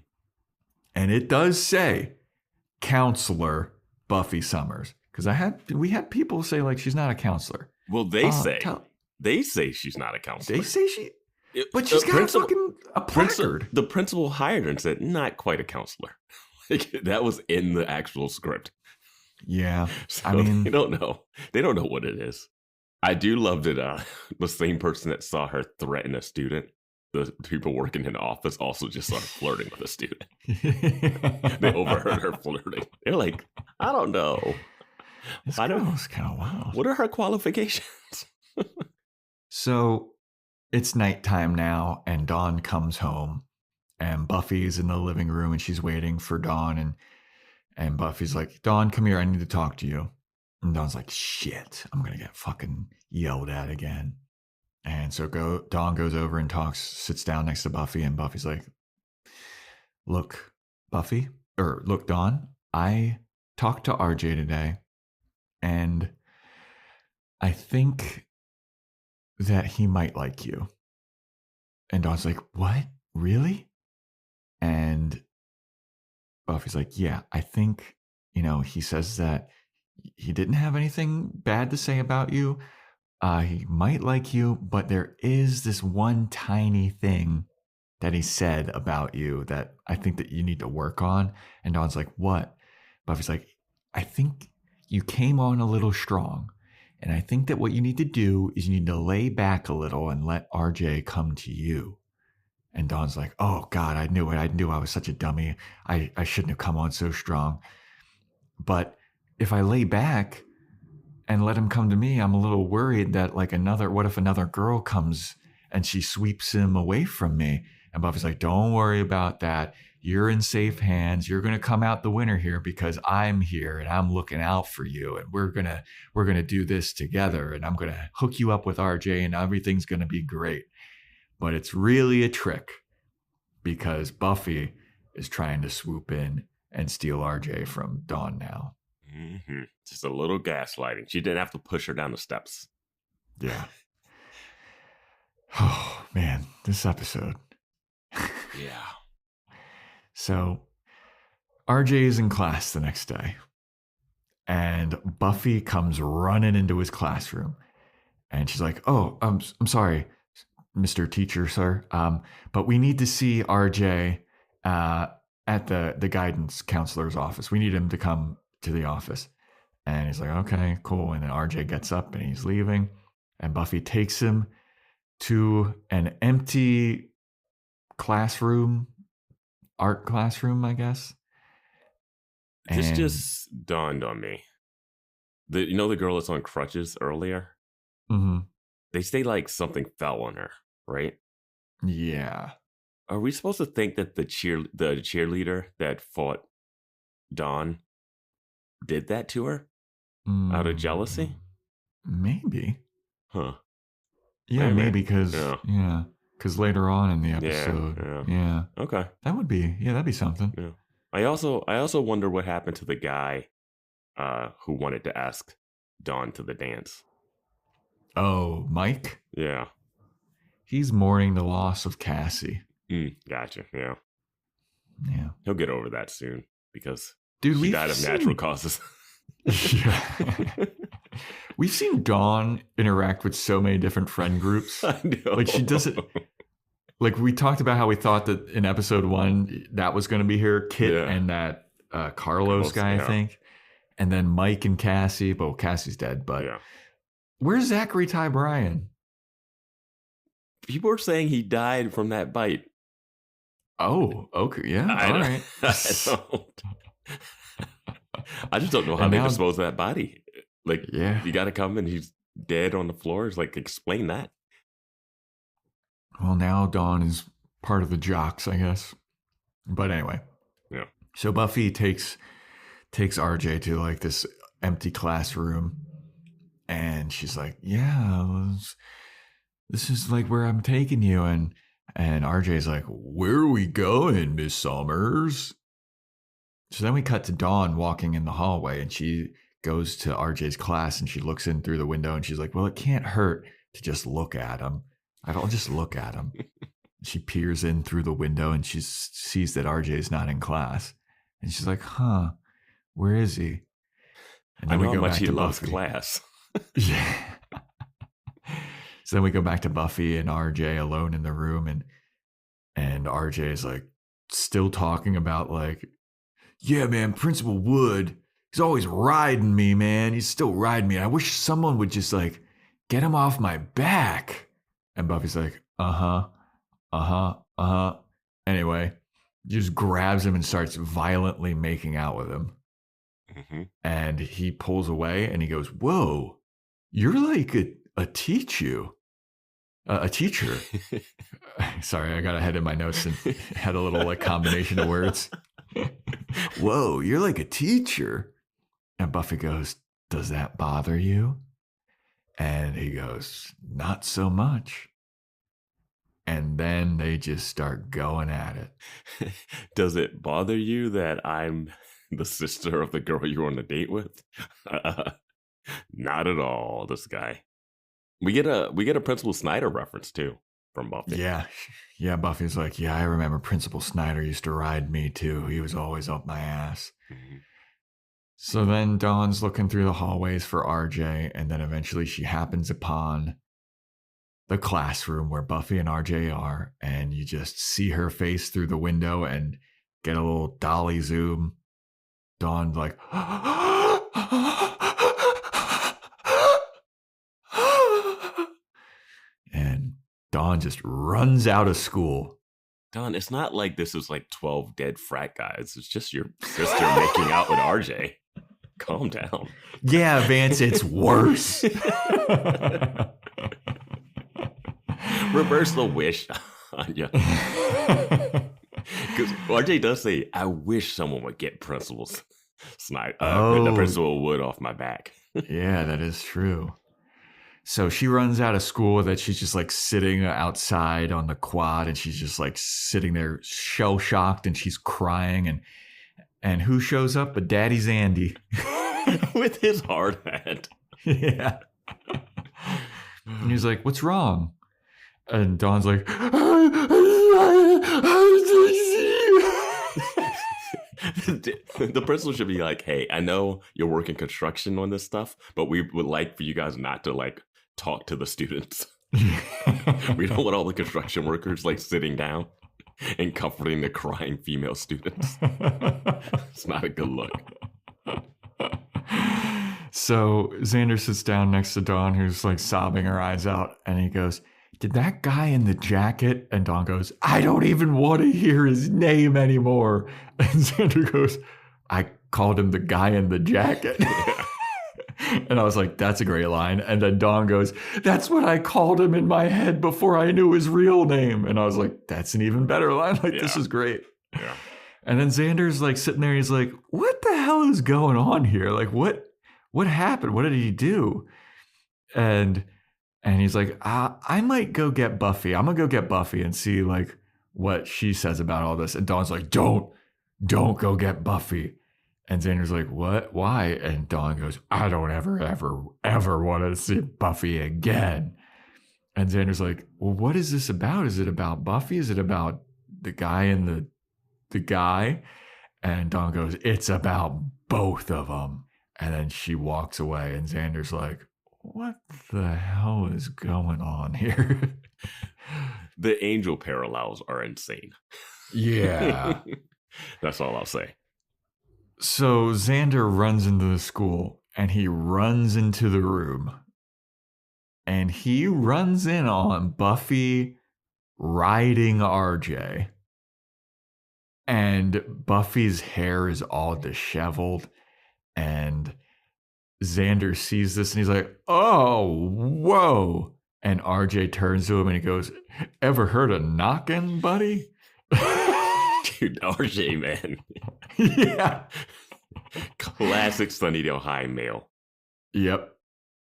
And it does say counselor Buffy Summers. Because we had people say like she's not a counselor. Well, they say she's not a counselor. They say but she's got a placard. The principal hired her and said, not quite a counselor. Like, that was in the actual script. Yeah. So I mean, they don't know what it is. I do love that the same person that saw her threaten a student, the people working in the office also just started flirting with a student. They overheard her flirting. They're like, I don't know. This girl's kind of wild. What are her qualifications? So it's nighttime now, and Dawn comes home, and Buffy's in the living room, and she's waiting for Dawn, and Buffy's like, Dawn, come here, I need to talk to you. And Dawn's like, shit, I'm gonna get fucking yelled at again. And so Dawn goes over and sits down next to Buffy, and Buffy's like, look, Dawn, I talked to RJ today, and I think that he might like you. And Dawn's like, what? Really? And Buffy's like, yeah, I think, he says that he didn't have anything bad to say about you. He might like you, but there is this one tiny thing that he said about you that I think that you need to work on. And Dawn's like, what? Buffy's like, I think you came on a little strong. And I think that what you need to do is you need to lay back a little and let RJ come to you. And Dawn's like, oh God, I knew it. I knew I was such a dummy. I shouldn't have come on so strong. But if I lay back and let him come to me, I'm a little worried that what if another girl comes and she sweeps him away from me? And Buffy's like, don't worry about that. you're in safe hands. You're going to come out the winner here because I'm here and I'm looking out for you. And we're going to do this together. And I'm going to hook you up with RJ and everything's going to be great. But it's really a trick because Buffy is trying to swoop in and steal RJ from Dawn now. Mm-hmm. Just a little gaslighting. She didn't have to push her down the steps. Yeah. Oh, man, this episode. Yeah. So RJ is in class the next day, and Buffy comes running into his classroom, and she's like, "Oh, I'm sorry, Mr. Teacher, sir, but we need to see RJ at the guidance counselor's office. We need him to come to the office." And he's like, "Okay, cool." And then RJ gets up and he's leaving, and Buffy takes him to an empty classroom. Art classroom, I guess. This just dawned on me. The girl that's on crutches earlier? Mm-hmm. They say like something fell on her, right? Yeah. Are we supposed to think that the cheerleader that fought Dawn did that to her out of jealousy? Maybe. Huh. Yeah, maybe because because later on in the episode, yeah. Okay. That'd be something. Yeah. I also wonder what happened to the guy who wanted to ask Dawn to the dance. Oh, Mike? Yeah. He's mourning the loss of Cassie. Gotcha. Yeah. Yeah. He'll get over that soon because dude, she died of natural causes. We've seen Dawn interact with so many different friend groups. I know. Like she doesn't. Like we talked about how we thought that in episode 1 that was going to be her, Kit and that Carlos guy, I think, and then Mike and Cassie. But Cassie's dead. But where's Zachary Ty Bryan? People are saying he died from that bite. Oh, okay, yeah, all right. I just don't know how they dispose of that body. Like, you got to come and he's dead on the floor. It's like, explain that. Well, now Dawn is part of the jocks, I guess. But anyway. Yeah. So Buffy takes RJ to like this empty classroom. And she's like, this is like where I'm taking you. And RJ's like, where are we going, Miss Summers? So then we cut to Dawn walking in the hallway, and she goes to RJ's class and she looks in through the window and she's like, well, it can't hurt to just look at him. I'll just look at him. She peers in through the window and she sees that RJ's not in class. And she's like, huh, where is he? And then I know we go how much back he to loves Buffy. class. Yeah. So then we go back to Buffy and RJ alone in the room, and RJ is like still talking about like, yeah, man, Principal Wood, he's always riding me, man. He's still riding me. I wish someone would just like get him off my back. And Buffy's like, Anyway, just grabs him and starts violently making out with him. Mm-hmm. And he pulls away and he goes, whoa, you're like a teacher. Sorry, I got ahead in my notes and had a little like combination of words. Whoa, you're like a teacher. And Buffy goes, does that bother you? And he goes, not so much. And then they just start going at it. Does it bother you that I'm the sister of the girl you were on a date with? Not at all, this guy. We get a Principal Snyder reference too from Buffy. Yeah. Buffy's like, yeah, I remember Principal Snyder used to ride me too. He was always up my ass. Mm-hmm. So then Dawn's looking through the hallways for RJ, and then eventually she happens upon the classroom where Buffy and RJ are, and you just see her face through the window and get a little dolly zoom. Dawn's like, and Dawn just runs out of school. Dawn, it's not like this is like 12 dead frat guys. It's just your sister making out with RJ. Calm down. Yeah, Vance, it's worse. Reverse the wish, Anya. Because RJ does say, I wish someone would get the principal wood off my back. Yeah, that is true. So she runs out of school that she's just like sitting outside on the quad and she's just like sitting there shell shocked and she's crying and who shows up but Daddy's Andy with his hard hat. Yeah. And he's like, what's wrong? And Dawn's like, the principal should be like, hey, I know you're working construction on this stuff, but we would like for you guys not to like talk to the students. We don't want all the construction workers like sitting down and comforting the crying female students. It's not a good look. So Xander sits down next to Dawn, who's like sobbing her eyes out, and he goes, did that guy in the jacket? And Dawn goes, I don't even want to hear his name anymore. And Xander goes, I called him the guy in the jacket. And I was like, that's a great line. And then Dawn goes, that's what I called him in my head before I knew his real name. And I was like, that's an even better line. Like, this is great. Yeah. And then Xander's like sitting there. He's like, what the hell is going on here? Like, what happened? What did he do? And he's like, I might go get Buffy. I'm going to go get Buffy and see like what she says about all this. And Dawn's like, don't go get Buffy. And Xander's like, what? Why? And Dawn goes, I don't ever want to see Buffy again. And Xander's like, well, what is this about? Is it about Buffy? Is it about the guy and the guy? And Dawn goes, it's about both of them. And then she walks away and Xander's like, what the hell is going on here? The angel parallels are insane. Yeah. That's all I'll say. So Xander runs into the school and he runs into the room and he runs in on Buffy riding RJ. And Buffy's hair is all disheveled. And Xander sees this and he's like, oh, whoa. And RJ turns to him and he goes, ever heard of knocking, buddy? Dude, RJ, man. Yeah. Classic Sunnydale High male. Yep.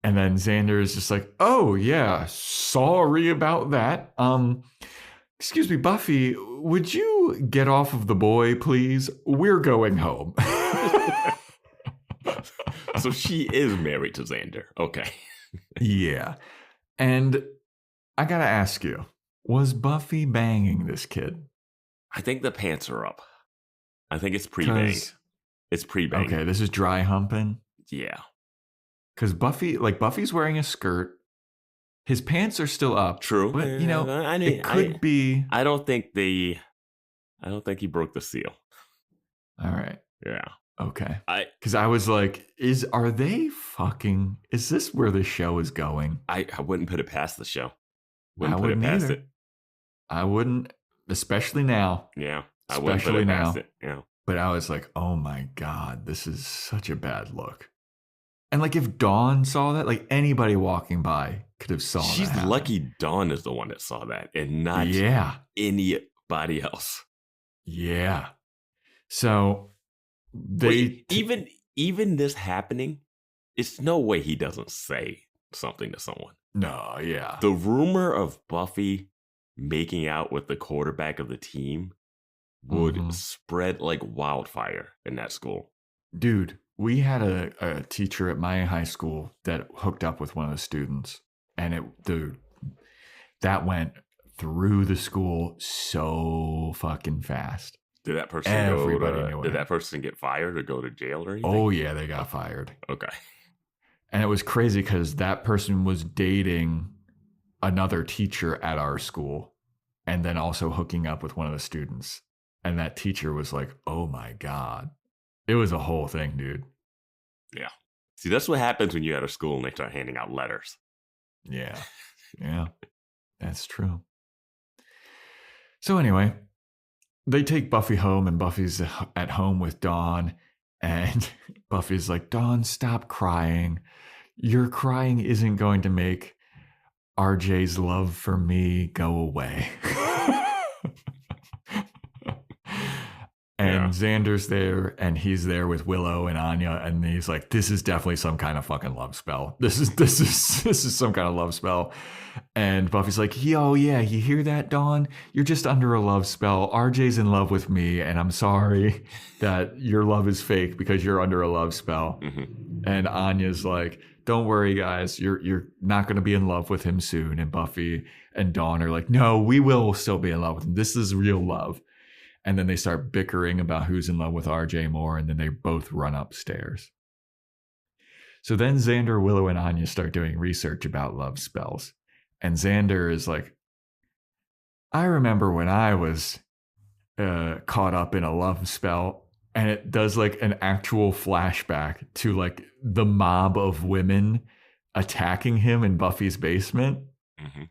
And then Xander is just like, oh, yeah, sorry about that. Excuse me, Buffy, would you get off of the boy, please? We're going home. So she is married to Xander. Okay. Yeah. And I got to ask you, was Buffy banging this kid? I think the pants are up. I think it's pre-bang. It's pre-bang. Okay, this is dry humping? Yeah. Because Buffy's wearing a skirt. His pants are still up. True. But, it could be. I don't think he broke the seal. All right. Yeah. Okay. Because I was like, is this where the show is going? I wouldn't put it past the show. I wouldn't either. I wouldn't, especially now. Yeah. I wouldn't put it past it. Yeah. But I was like, oh my God, this is such a bad look. And like if Dawn saw that, like anybody walking by could have saw that. She's lucky Dawn is the one that saw that and not anybody else. Yeah. So even this happening, it's no way he doesn't say something to someone. No, yeah. The rumor of Buffy making out with the quarterback of the team would spread like wildfire in that school. Dude, we had a teacher at my high school that hooked up with one of the students, and that went through the school so fucking fast. Did that person did that person get fired or go to jail or anything? Oh yeah, they got fired. Okay. And it was crazy because that person was dating another teacher at our school and then also hooking up with one of the students. And that teacher was like, oh my God. It was a whole thing, dude. Yeah. See, that's what happens when you're at a school and they start handing out letters. Yeah. Yeah. That's true. So anyway, they take Buffy home and Buffy's at home with Dawn. And Buffy's like, Dawn, stop crying. Your crying isn't going to make RJ's love for me go away. And Xander's there, and he's there with Willow and Anya, and he's like, "This is definitely some kind of fucking love spell. This is some kind of love spell." And Buffy's like, "Oh yeah, you hear that, Dawn? You're just under a love spell. RJ's in love with me, and I'm sorry that your love is fake because you're under a love spell." Mm-hmm. And Anya's like, "Don't worry, guys. You're not going to be in love with him soon." And Buffy and Dawn are like, "No, we will still be in love with him. This is real love." And then they start bickering about who's in love with RJ more, and then they both run upstairs. So then Xander, Willow, and Anya start doing research about love spells. And Xander is like, "I remember when I was caught up in a love spell," and it does like an actual flashback to like the mob of women attacking him in Buffy's basement. Mm-hmm.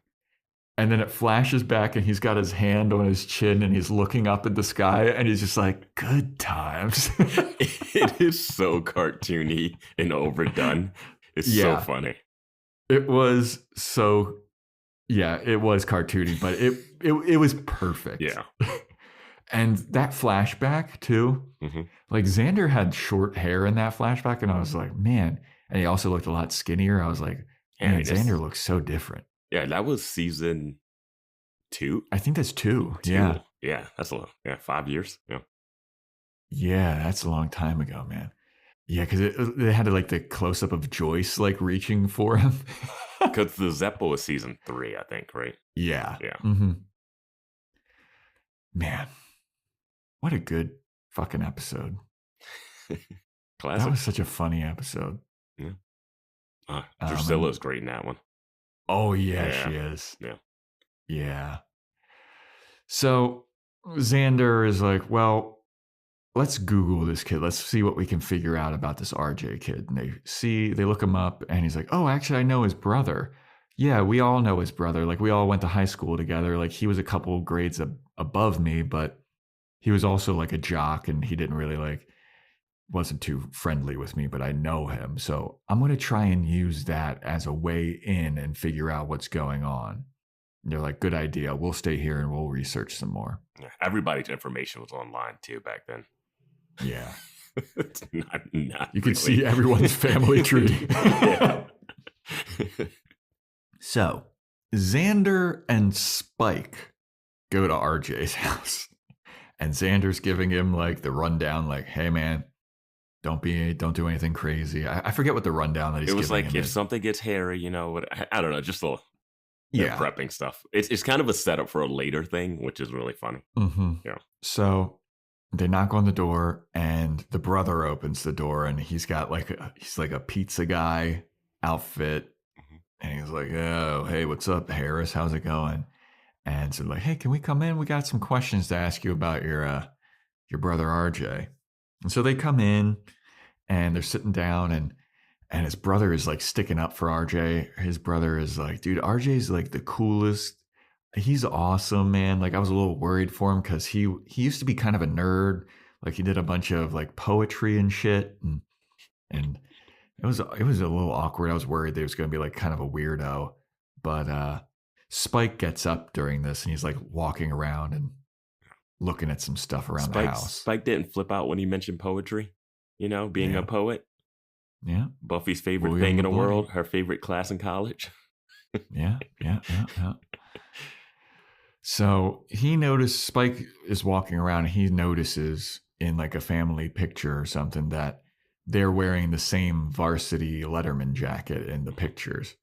And then it flashes back and he's got his hand on his chin and he's looking up at the sky and he's just like, "Good times." It is so cartoony and overdone. It's so funny. It was so, it was cartoony, but it was perfect. Yeah. And that flashback too, Mm-hmm. like Xander had short hair in that flashback and I was like, man. And he also looked a lot skinnier. I was like, man, Xander looks so different. Yeah, that was season 2. I think that's 2. 2. Yeah. Yeah, that's a lot. Yeah, 5 years. Yeah. Yeah, that's a long time ago, man. Yeah, because they had like the close up of Joyce like reaching for him. Because the Zeppo was season 3, I think, right? Yeah. Yeah. Mm-hmm. Man, what a good fucking episode. Classic. That was such a funny episode. Yeah. Drusilla's great in that one. Oh, yeah, she is. Yeah. Yeah. So Xander is like, well, let's Google this kid. Let's see what we can figure out about this RJ kid. And they look him up and he's like, oh, actually, I know his brother. Yeah, we all know his brother. Like, we all went to high school together. Like, he was a couple grades above me, but he was also like a jock and he didn't really wasn't too friendly with me, but I know him. So I'm going to try and use that as a way in and figure out what's going on. And they're like, good idea. We'll stay here and we'll research some more. Yeah, everybody's information was online too back then. Yeah. It's not you can see everyone's family tree. So Xander and Spike go to RJ's house and Xander's giving him like the rundown, like, hey man, don't do anything crazy. I forget what the rundown that he's giving him. It was like, if something gets hairy, I don't know, just a little prepping stuff. It's kind of a setup for a later thing, which is really funny. Mm-hmm. Yeah. So they knock on the door and the brother opens the door and he's got he's like a pizza guy outfit. Mm-hmm. And he's like, oh, hey, what's up, Harris? How's it going? And so like, hey, can we come in? We got some questions to ask you about your brother RJ. And so they come in and they're sitting down and his brother is like sticking up for RJ. His brother is like, dude, RJ's like the coolest. He's awesome, man. Like, I was a little worried for him because he used to be kind of a nerd. Like, he did a bunch of like poetry and shit. And it was a little awkward. I was worried that he was going to be like kind of a weirdo. But Spike gets up during this and he's like walking around and looking at some stuff around the house. Spike didn't flip out when he mentioned poetry, being a poet. Yeah. Buffy's favorite thing in the world, her favorite class in college. Yeah. So Spike is walking around and he notices in like a family picture or something that they're wearing the same varsity Letterman jacket in the pictures.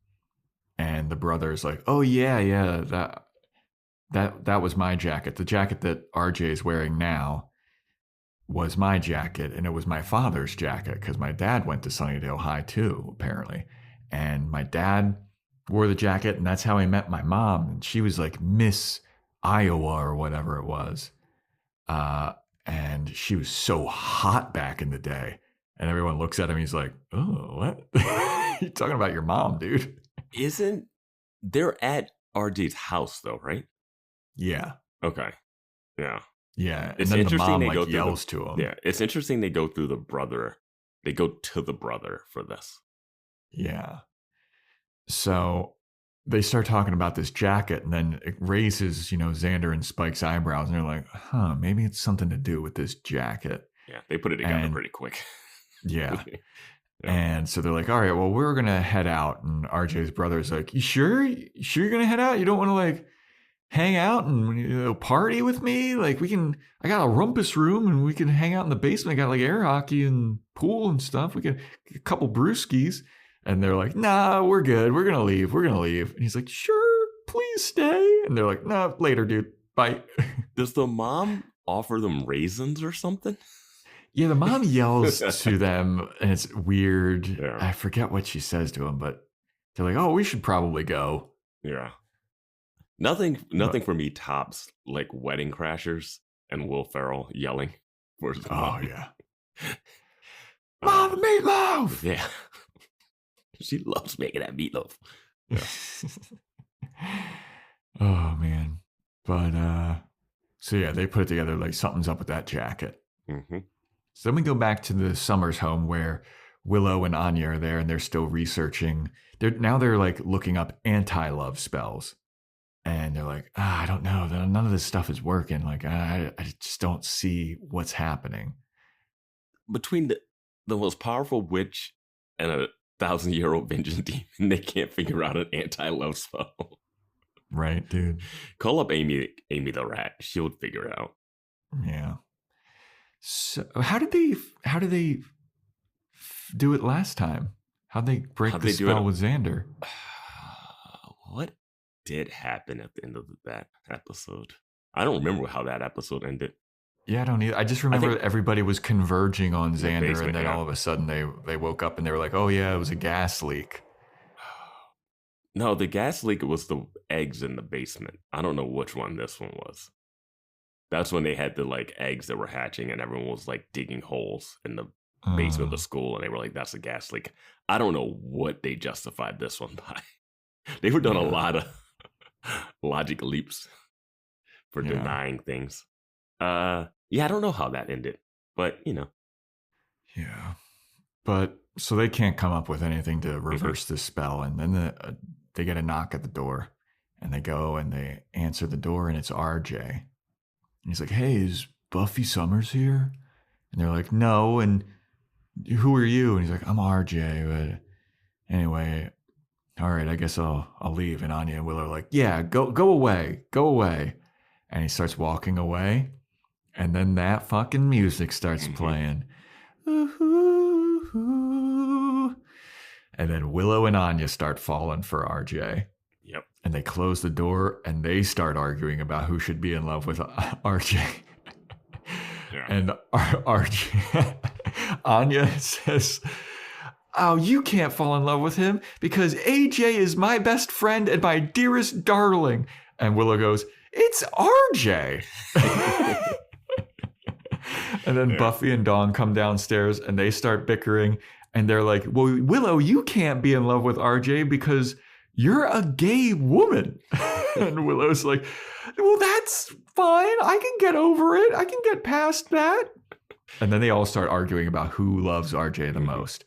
And the brother's like, oh yeah, that was my jacket. The jacket that RJ is wearing now was my jacket, and it was my father's jacket because my dad went to Sunnydale High too, apparently. And my dad wore the jacket, and that's how I met my mom. And she was like Miss Iowa or whatever it was. And she was so hot back in the day. And everyone looks at him, he's like, oh, what? You're talking about your mom, dude. They're at RJ's house though, right? Yeah. Okay. Yeah. Yeah. It's and then interesting the mom yells to him. Yeah. It's interesting they go through the brother. They go to the brother for this. Yeah. So they start talking about this jacket, and then it raises, Xander and Spike's eyebrows, and they're like, maybe it's something to do with this jacket. Yeah, they put it together pretty quick. Yeah. Yeah. And so they're like, all right, well, we're going to head out. And RJ's brother's like, you sure? You sure you're going to head out? You don't want to like hang out and party with me? Like I got a rumpus room and we can hang out in the basement. I got like air hockey and pool and stuff. We can get a couple brewskis. And they're like, nah, we're good. We're going to leave. We're going to leave. And he's like, sure, please stay. And they're like, nah, later, dude. Bye. Does the mom offer them raisins or something? Yeah, the mom yells to them, and it's weird. Yeah. I forget what she says to them, but they're like, oh, we should probably go. Yeah. Nothing for me tops like Wedding Crashers and Will Ferrell yelling for his mom. Oh, yeah. Mom, meatloaf! Yeah. She loves making that meatloaf. Yeah. Oh, man. But, so yeah, they put it together like something's up with that jacket. Mm-hmm. So then we go back to the Summers home where Willow and Anya are there and they're still researching. They're like looking up anti-love spells. And they're like, I don't know. None of this stuff is working. Like, I just don't see what's happening. Between the most powerful witch and a 1,000-year-old vengeance demon, they can't figure out an anti-love spell. Right, dude. Call up Amy the rat. She'll figure it out. Yeah. So how did they do it last time? How'd they break the spell with Xander? What did happen at the end of that episode? I don't remember how that episode ended. Yeah, I don't either. I just remember everybody was converging on Xander, basement, and then all of a sudden they woke up and they were like, oh yeah, it was a gas leak. No, the gas leak was the eggs in the basement. I don't know which one this one was. That's when they had the like eggs that were hatching and everyone was like digging holes in the basement of the school. And they were like, that's a gas leak. I don't know what they justified this one by. They were doing a lot of logic leaps for denying things. Yeah, I don't know how that ended, but Yeah. But so they can't come up with anything to reverse this spell. And then they get a knock at the door and they go and they answer the door and it's RJ. And he's like, hey, is Buffy Summers here? And they're like, no. And who are you? And he's like, I'm RJ. But anyway, all right, I guess I'll leave. And Anya and Willow are like, yeah, go away. Go away. And he starts walking away. And then that fucking music starts playing. And then Willow and Anya start falling for RJ. Yep. And they close the door and they start arguing about who should be in love with RJ. Yeah. And RJ, Anya says, oh, you can't fall in love with him because AJ is my best friend and my dearest darling. And Willow goes, it's RJ. And then Buffy and Dawn come downstairs and they start bickering. And they're like, well, Willow, you can't be in love with RJ because you're a gay woman. And Willow's like, well, that's fine. I can get over it. I can get past that. And then they all start arguing about who loves RJ the most.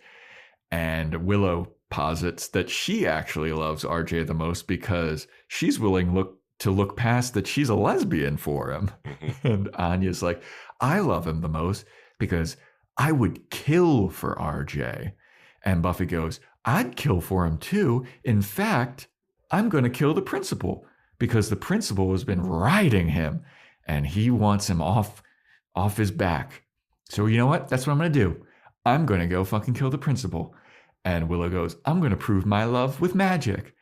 And Willow posits that she actually loves RJ the most because she's willing to look past that she's a lesbian for him. And Anya's like, I love him the most because I would kill for RJ. And Buffy goes, I'd kill for him too. In fact, I'm going to kill the principal because the principal has been riding him and he wants him off his back. So you know what? That's what I'm going to do. I'm going to go fucking kill the principal. And Willow goes, I'm going to prove my love with magic.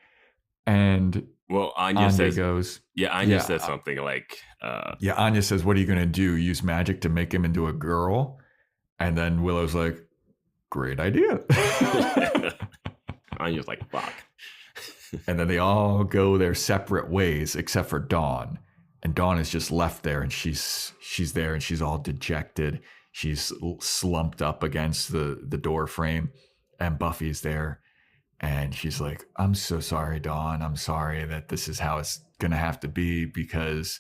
And well, Anya says, goes, Anya says something like, Anya says, what are you going to do? Use magic to make him into a girl? And then Willow's like, great idea. Anya's like, fuck. And then they all go their separate ways except for Dawn. And Dawn is just left there and she's there and she's all dejected. She's slumped up against the door frame and Buffy's there. And she's like, I'm so sorry, Dawn. I'm sorry that this is how it's going to have to be because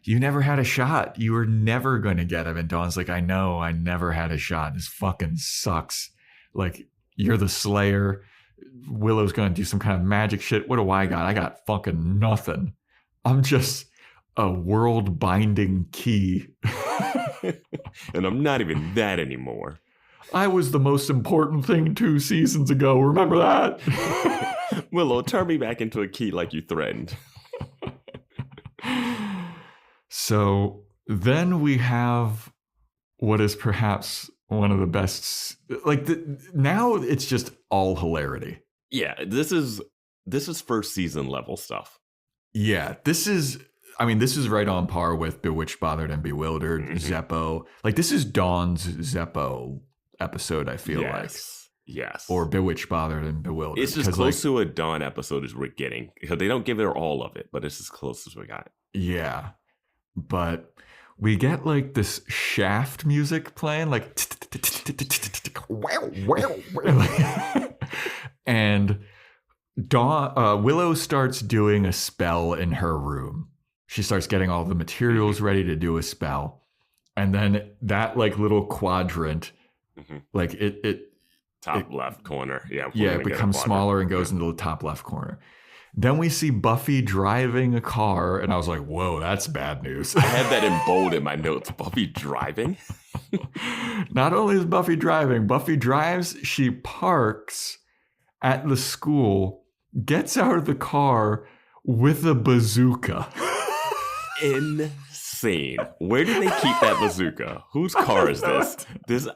you never had a shot. You were never going to get him. And Dawn's like, I know, I never had a shot. This fucking sucks. Like, you're the Slayer. Willow's going to do some kind of magic shit. What do I got? I got fucking nothing. I'm just a world-binding key. And I'm not even that anymore. I was the most important thing 2 seasons ago. Remember that? Willow, turn me back into a key like you threatened. So then we have what is perhaps one of the best. Now it's just all hilarity. Yeah, this is first season level stuff. Yeah, this is right on par with Bewitched, Bothered, and Bewildered, Zeppo. Like, this is Dawn's Zeppo episode, I feel like. Yes. Or Bewitched, Bothered, and Bewildered. It's as close to a Dawn episode as we're getting. Because they don't give it all of it, but it's as close as we got. Yeah. But we get, like, this Shaft music playing, like... And Willow starts doing a spell in her room. She starts getting all the materials ready to do a spell. And then that, like, little quadrant, like, it top left corner. Yeah. It becomes smaller and goes into the top left corner. Then we see Buffy driving a car, and I was like, whoa, that's bad news. I had that in bold in my notes. Buffy driving? Not only is Buffy driving, Buffy drives, she parks at the school, gets out of the car with a bazooka. Insane. Where did they keep that bazooka? Whose car is this? This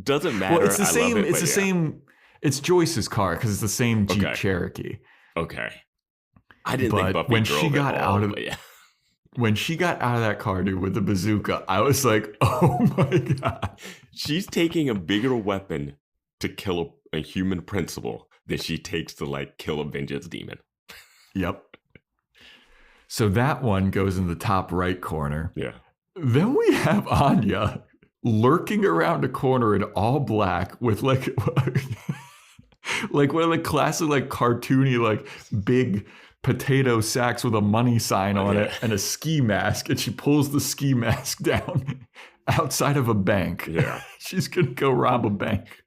doesn't matter. Well, it's the same. It's Joyce's car because it's the same Jeep Cherokee. Okay. I didn't think Buffy when drove she got it out of when she got out of that car, dude, with the bazooka, I was like, oh my God. She's taking a bigger weapon to kill a human principal than she takes to, like, kill a vengeance demon. Yep. So that one goes in the top right corner. Yeah. Then we have Anya lurking around a corner in all black with, like, like one of the classic, like, cartoony, like, big potato sacks with a money sign on it and a ski mask. And she pulls the ski mask down outside of a bank. Yeah. She's going to go rob a bank.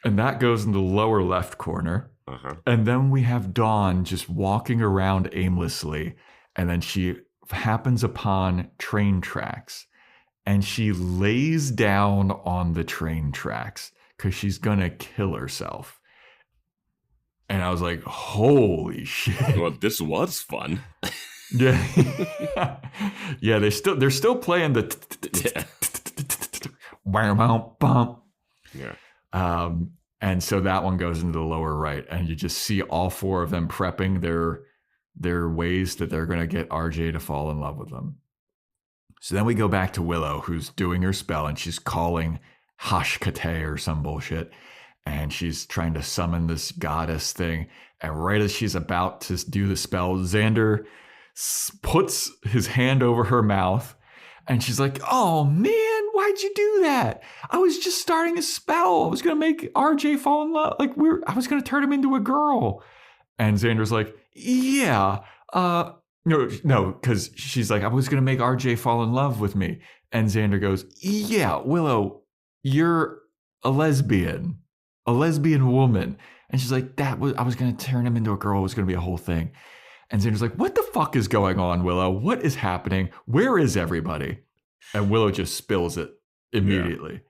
And that goes in the lower left corner. And then we have Dawn just walking around aimlessly. And then she happens upon train tracks. And she lays down on the train tracks because she's going to kill herself. And I was like, holy shit. Well, this was fun. Yeah. Yeah, they're still playing the Yeah. And so that one goes into the lower right, and you just see all 4 of them prepping their ways that they're going to get RJ to fall in love with them. So then we go back to Willow, who's doing her spell, and she's calling Hashkate or some bullshit, and she's trying to summon this goddess thing. And right as she's about to do the spell, Xander puts his hand over her mouth, and she's like, oh man, why'd you do that? I was just starting a spell. I was going to make RJ fall in love. Like, I was going to turn him into a girl. And Xander's like, yeah, no, because she's like, I was going to make RJ fall in love with me. And Xander goes, yeah, Willow, you're a lesbian woman. And she's like, I was going to turn him into a girl. It was going to be a whole thing. And Xander's like, what the fuck is going on, Willow? What is happening? Where is everybody? And Willow just spills it immediately.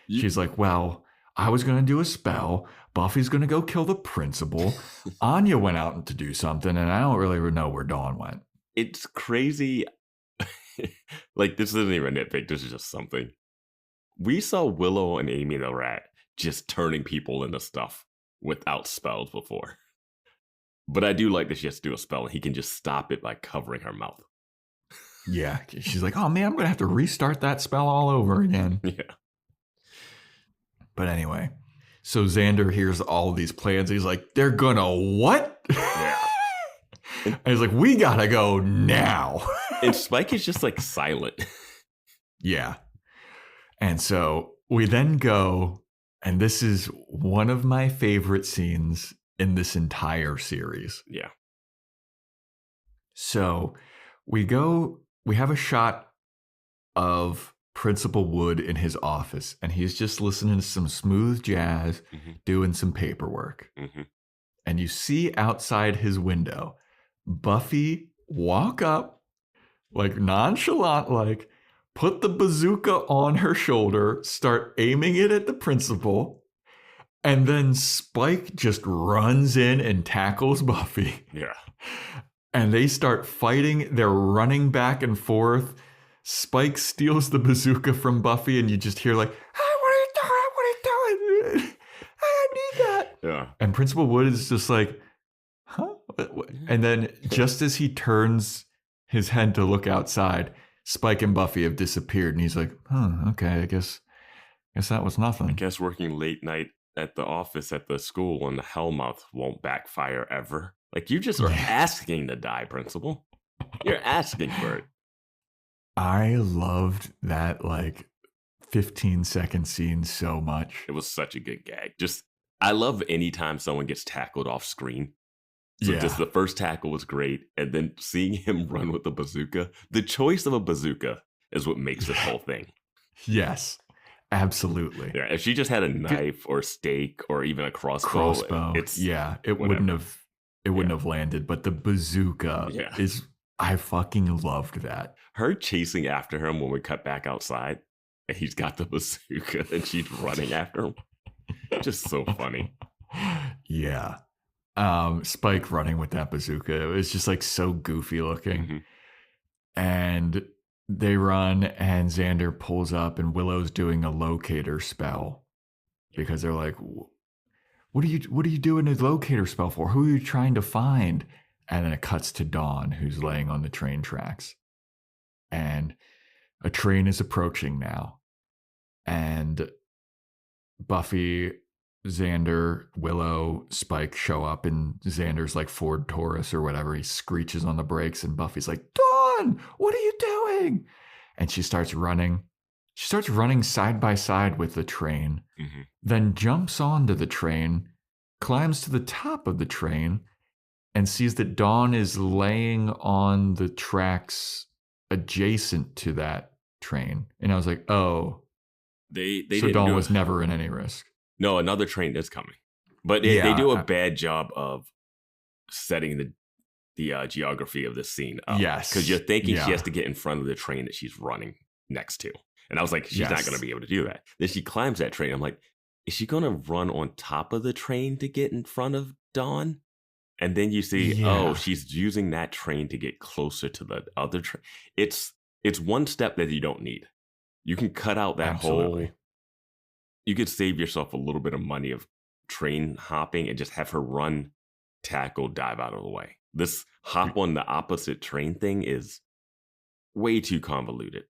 Yeah. She's like, well, I was going to do a spell. Buffy's going to go kill the principal. Anya went out to do something, and I don't really know where Dawn went. It's crazy. Like, this isn't even a nitpick. This is just something. We saw Willow and Amy the Rat just turning people into stuff without spells before. But I do like that she has to do a spell, and he can just stop it by covering her mouth. Yeah. She's like, oh man, I'm going to have to restart that spell all over again. Yeah. But anyway, so Xander hears all of these plans. He's like, they're going to what? Yeah. And he's like, we got to go now. And Spike is just like silent. Yeah. And so we then go, and this is one of my favorite scenes in this entire series. Yeah. So we have a shot of Principal Wood in his office, and he's just listening to some smooth jazz, doing some paperwork. And you see outside his window, Buffy walk up, like nonchalant, like put the bazooka on her shoulder, start aiming it at the principal, and then Spike just runs in and tackles Buffy. Yeah. And they start fighting. They're running back and forth. Spike steals the bazooka from Buffy, and you just hear like, "Hey, what are you doing? What are you doing? I need that." Yeah. And Principal Wood is just like, "Huh?" And then just as he turns his head to look outside, Spike and Buffy have disappeared, and he's like, okay, I guess that was nothing." I guess working late night at the office at the school on the Hellmouth won't backfire ever. Like, you just are asking to die, Principal. You're asking for it. I loved that, like, 15-second scene so much. It was such a good gag. I love anytime someone gets tackled off screen. So just the first tackle was great. And then seeing him run with the bazooka, the choice of a bazooka is what makes this whole thing. Yes, absolutely. Yeah, if she just had a knife or stake or even a crossbow, it wouldn't have landed. But the bazooka is, I fucking loved that. Her chasing after him when we cut back outside, and he's got the bazooka and she's running after him. Just so funny. Yeah. Spike running with that bazooka. It was just like so goofy looking. And they run, and Xander pulls up, and Willow's doing a locator spell because they're like, what are you doing a locator spell for? Who are you trying to find? And then it cuts to Dawn, who's laying on the train tracks. And a train is approaching now. And Buffy, Xander, Willow, Spike show up, and Xander's like Ford Taurus or whatever. He screeches on the brakes, and Buffy's like, "Dawn, what are you doing?" And she starts running. She starts running side by side with the train, then jumps onto the train, climbs to the top of the train, and sees that Dawn is laying on the tracks adjacent to that train. And I was like, oh. So Dawn was never in any risk. No, another train is coming. But they do a bad job of setting the geography of this scene up. Yes. Because you're thinking she has to get in front of the train that she's running next to. And I was like, she's not going to be able to do that. Then she climbs that train. I'm like, is she going to run on top of the train to get in front of Dawn? And then you see, she's using that train to get closer to the other train. It's one step that you don't need. You can cut out that whole... You could save yourself a little bit of money of train hopping and just have her run, tackle, dive out of the way. This hop on the opposite train thing is way too convoluted.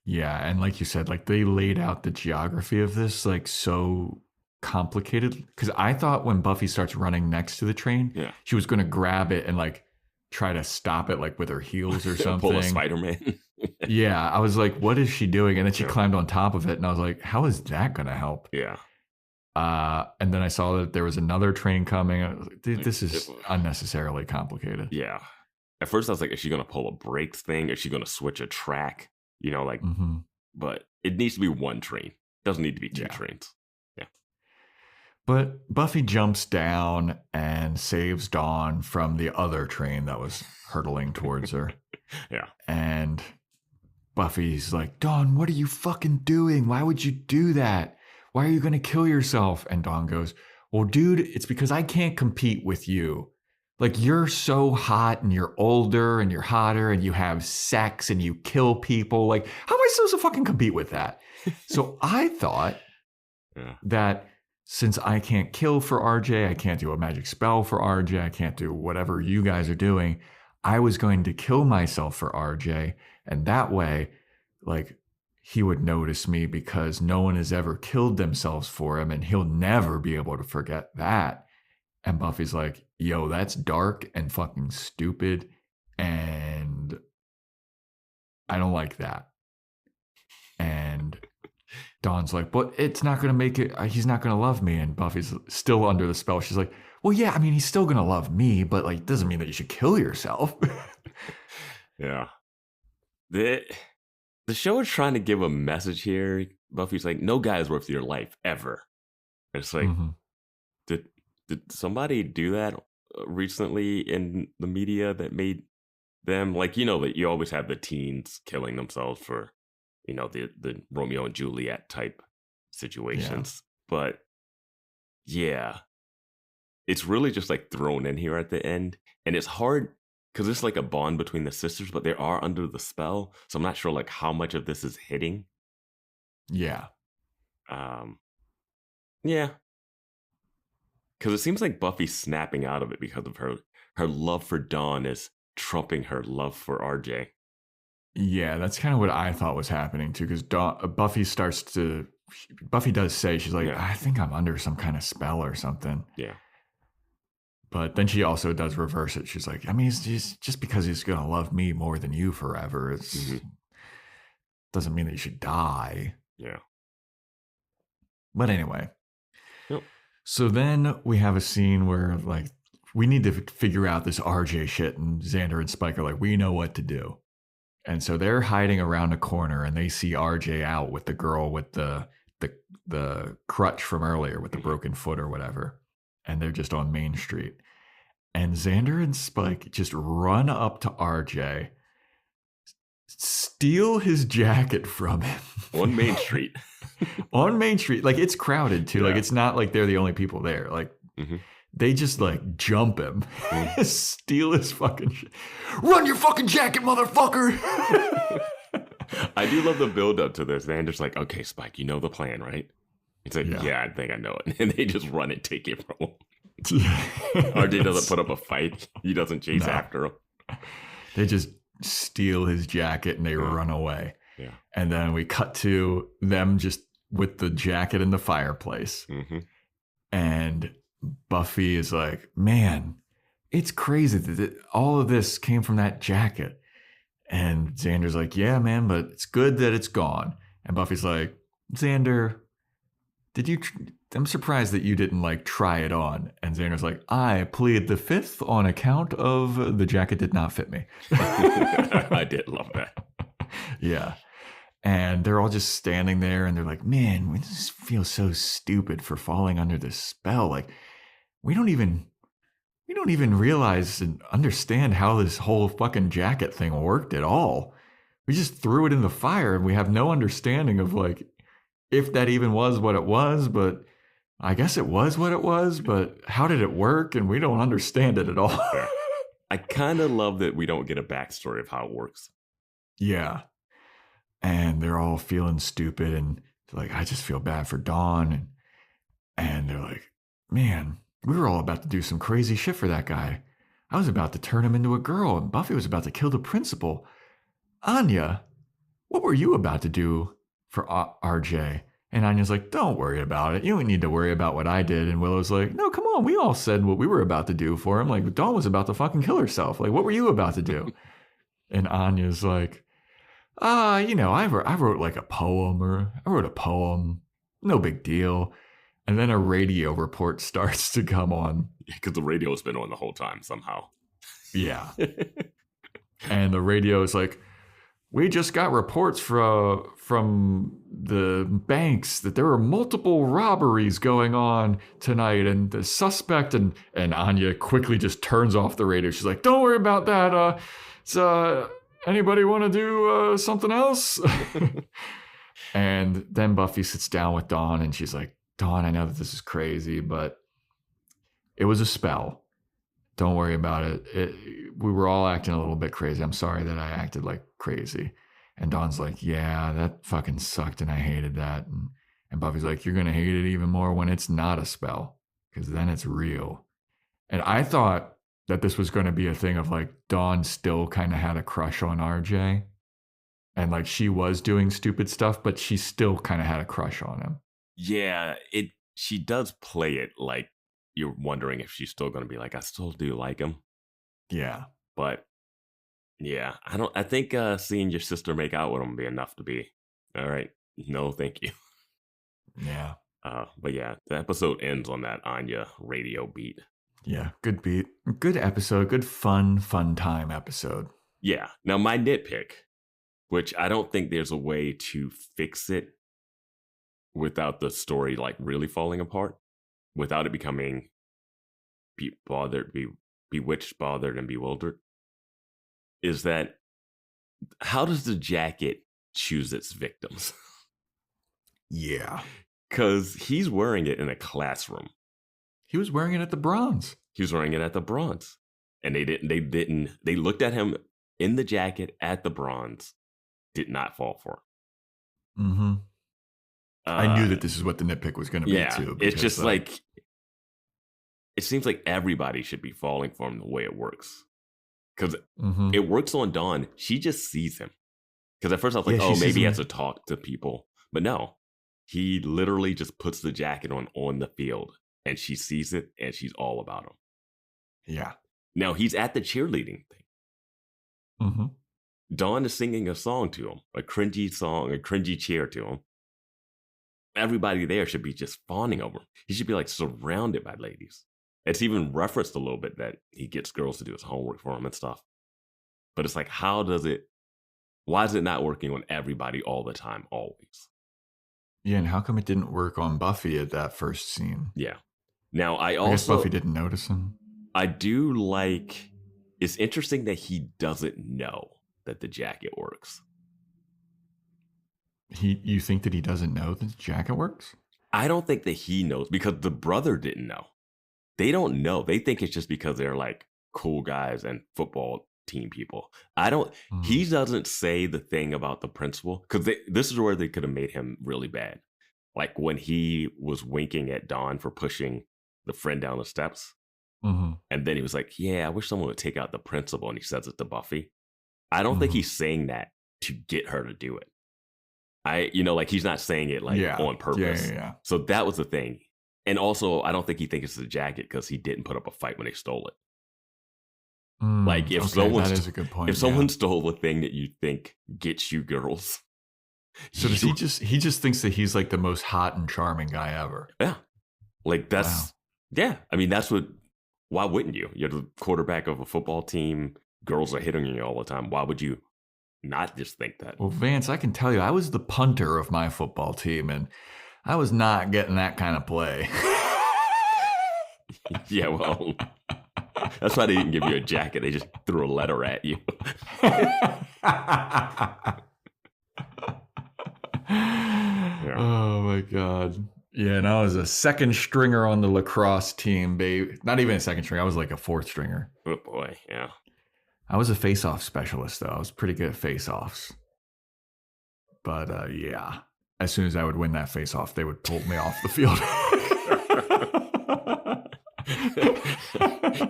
Yeah, and like you said, like they laid out the geography of this like so complicated. Because I thought when Buffy starts running next to the train, she was going to grab it and like try to stop it like with her heels or something. Pull a Spider-Man. Yeah, I was like, what is she doing? And then she climbed on top of it, and I was like, how is that going to help? Yeah. And then I saw that there was another train coming. I was like, dude, this is unnecessarily complicated. Yeah. At first, I was like, is she going to pull a brakes thing? Is she going to switch a track? You know, like, but it needs to be one train. It doesn't need to be two trains. Yeah. But Buffy jumps down and saves Dawn from the other train that was hurtling towards her. Yeah. And Buffy's like, Dawn, what are you fucking doing? Why would you do that? Why are you going to kill yourself? And Dawn goes, well, dude, it's because I can't compete with you. Like, you're so hot and you're older and you're hotter and you have sex and you kill people. Like, how am I supposed to fucking compete with that? So I thought that since I can't kill for RJ, I can't do a magic spell for RJ, I can't do whatever you guys are doing, I was going to kill myself for RJ. And that way, like, he would notice me because no one has ever killed themselves for him and he'll never be able to forget that. And Buffy's like, yo, that's dark and fucking stupid. And I don't like that. And Dawn's like, but it's not going to make it, he's not going to love me. And Buffy's still under the spell. She's like, well, yeah, I mean, he's still going to love me, but like, doesn't mean that you should kill yourself. Yeah. the show is trying to give a message here. Buffy's like, no guy is worth your life ever. And it's like, did somebody do that recently in the media that made them like, that you always have the teens killing themselves for, the Romeo and Juliet type situations. Yeah. But yeah, it's really just like thrown in here at the end. And it's hard because it's like a bond between the sisters, but they are under the spell. So I'm not sure like how much of this is hitting. Yeah. Yeah. Because it seems like Buffy's snapping out of it because of her love for Dawn is trumping her love for RJ. Yeah, that's kind of what I thought was happening too. Because Buffy does say, she's like, I think I'm under some kind of spell or something. Yeah. But then she also does reverse it. She's like, I mean, he's just because he's going to love me more than you forever. It doesn't mean that you should die. Yeah. But anyway. Yep. So then we have a scene where like we need to figure out this RJ shit, and Xander and Spike are like, we know what to do. And so they're hiding around a corner and they see RJ out with the girl with the crutch from earlier with the broken foot or whatever. And they're just on Main Street. And Xander and Spike just run up to RJ, steal his jacket from him. On Main Street. On Main Street. Like, it's crowded, too. Yeah. Like, it's not like they're the only people there. Like, they just, like, jump him. Steal his fucking shit. Run your fucking jacket, motherfucker! I do love the build-up to this. Xander's like, okay, Spike, you know the plan, right? He's like, yeah, I think I know it. And they just run and take it from him. RJ doesn't put up a fight. He doesn't chase after him. They just steal his jacket and they run away. Yeah. And then we cut to them just with the jacket in the fireplace. And Buffy is like, man, it's crazy that all of this came from that jacket. And Xander's like, yeah, man, but it's good that it's gone. And Buffy's like, Xander, I'm surprised that you didn't like try it on. And Xander's like, I plead the fifth on account of the jacket did not fit me. I did love that. Yeah. And they're all just standing there and they're like, man, we just feel so stupid for falling under this spell. Like, we don't even realize and understand how this whole fucking jacket thing worked at all. We just threw it in the fire and we have no understanding of like, if that even was what it was, but I guess it was what it was, but how did it work? And we don't understand it at all. I kind of love that we don't get a backstory of how it works. Yeah. And they're all feeling stupid and like, I just feel bad for Dawn. And they're like, man, we were all about to do some crazy shit for that guy. I was about to turn him into a girl and Buffy was about to kill the principal. Anya, what were you about to do for RJ? And Anya's like, don't worry about it. You don't need to worry about what I did. And Willow's like, no, come on. We all said what we were about to do for him. Like, Dawn was about to fucking kill herself. Like, what were you about to do? And Anya's like, I wrote like a poem, or I wrote a poem. No big deal. And then a radio report starts to come on. Because the radio's been on the whole time somehow. Yeah. And the radio is like, we just got reports from the banks that there were multiple robberies going on tonight, and the suspect and Anya quickly just turns off the radio. She's like, don't worry about that. Anybody want to do something else? And then Buffy sits down with Dawn and she's like, Dawn, I know that this is crazy, but it was a spell. Don't worry about it. We were all acting a little bit crazy. I'm sorry that I acted like crazy. And Dawn's like, yeah, that fucking sucked and I hated that. And Buffy's like, you're going to hate it even more when it's not a spell, because then it's real. And I thought that this was going to be a thing of like Dawn still kind of had a crush on RJ. And like she was doing stupid stuff, but she still kind of had a crush on him. Yeah, she does play it like you're wondering if she's still going to be like, I still do like him. Yeah. But yeah, I think seeing your sister make out with him would be enough to be, all right, no, thank you. Yeah. But yeah, the episode ends on that Anya radio beat. Yeah, good beat. Good episode. Good fun time episode. Yeah. Now my nitpick which I don't think there's a way to fix it without the story like really falling apart, without it becoming bewitched, bothered, and bewildered, is that how does the jacket choose its victims? Yeah. Because he's wearing it in a classroom. He was wearing it at the Bronze. He was wearing it at the Bronze. And they looked at him in the jacket at the Bronze, did not fall for it. Mm-hmm. I knew that this is what the nitpick was going to be too. It's just like, it seems like everybody should be falling for him the way it works. Because it works on Dawn. She just sees him. Because at first I was like, maybe he has to talk to people. But no, he literally just puts the jacket on the field. And she sees it, and she's all about him. Yeah. Now, he's at the cheerleading thing. Mm-hmm. Dawn is singing a song to him, a cringy song, a cringy cheer to him. Everybody there should be just fawning over him. He should be like surrounded by ladies. It's even referenced a little bit that he gets girls to do his homework for him and stuff. But it's like, why is it not working on everybody all the time, always? Yeah, and how come it didn't work on Buffy at that first scene? Yeah. Now, I guess Buffy didn't notice him. I do like, it's interesting that he doesn't know that the jacket works. You think that he doesn't know that the jacket works? I don't think that he knows, because the brother didn't know. They don't know. They think it's just because they're like cool guys and football team people. He doesn't say the thing about the principal, because this is where they could have made him really bad. Like when he was winking at Dawn for pushing the friend down the steps. And then he was like, yeah, I wish someone would take out the principal. And he says it to Buffy. I don't think he's saying that to get her to do it. He's not saying it on purpose. Yeah. So that was the thing. And also, I don't think he thinks it's the jacket because he didn't put up a fight when they stole it. That is a good point. If someone stole the thing that you think gets you girls. So does he just thinks that he's like the most hot and charming guy ever? Yeah. Yeah. I mean, why wouldn't you? You're the quarterback of a football team. Girls are hitting you all the time. Why would you not just think that? Well, Vance, I can tell you, I was the punter of my football team, and I was not getting that kind of play. Yeah, well, that's why they didn't give you a jacket. They just threw a letter at you. Yeah. Oh, my God. Yeah, and I was a second stringer on the lacrosse team, babe. Not even a second stringer. I was like a fourth stringer. Oh, boy, yeah. I was a face-off specialist, though. I was pretty good at face-offs. But, yeah, as soon as I would win that face-off, they would pull me off the field.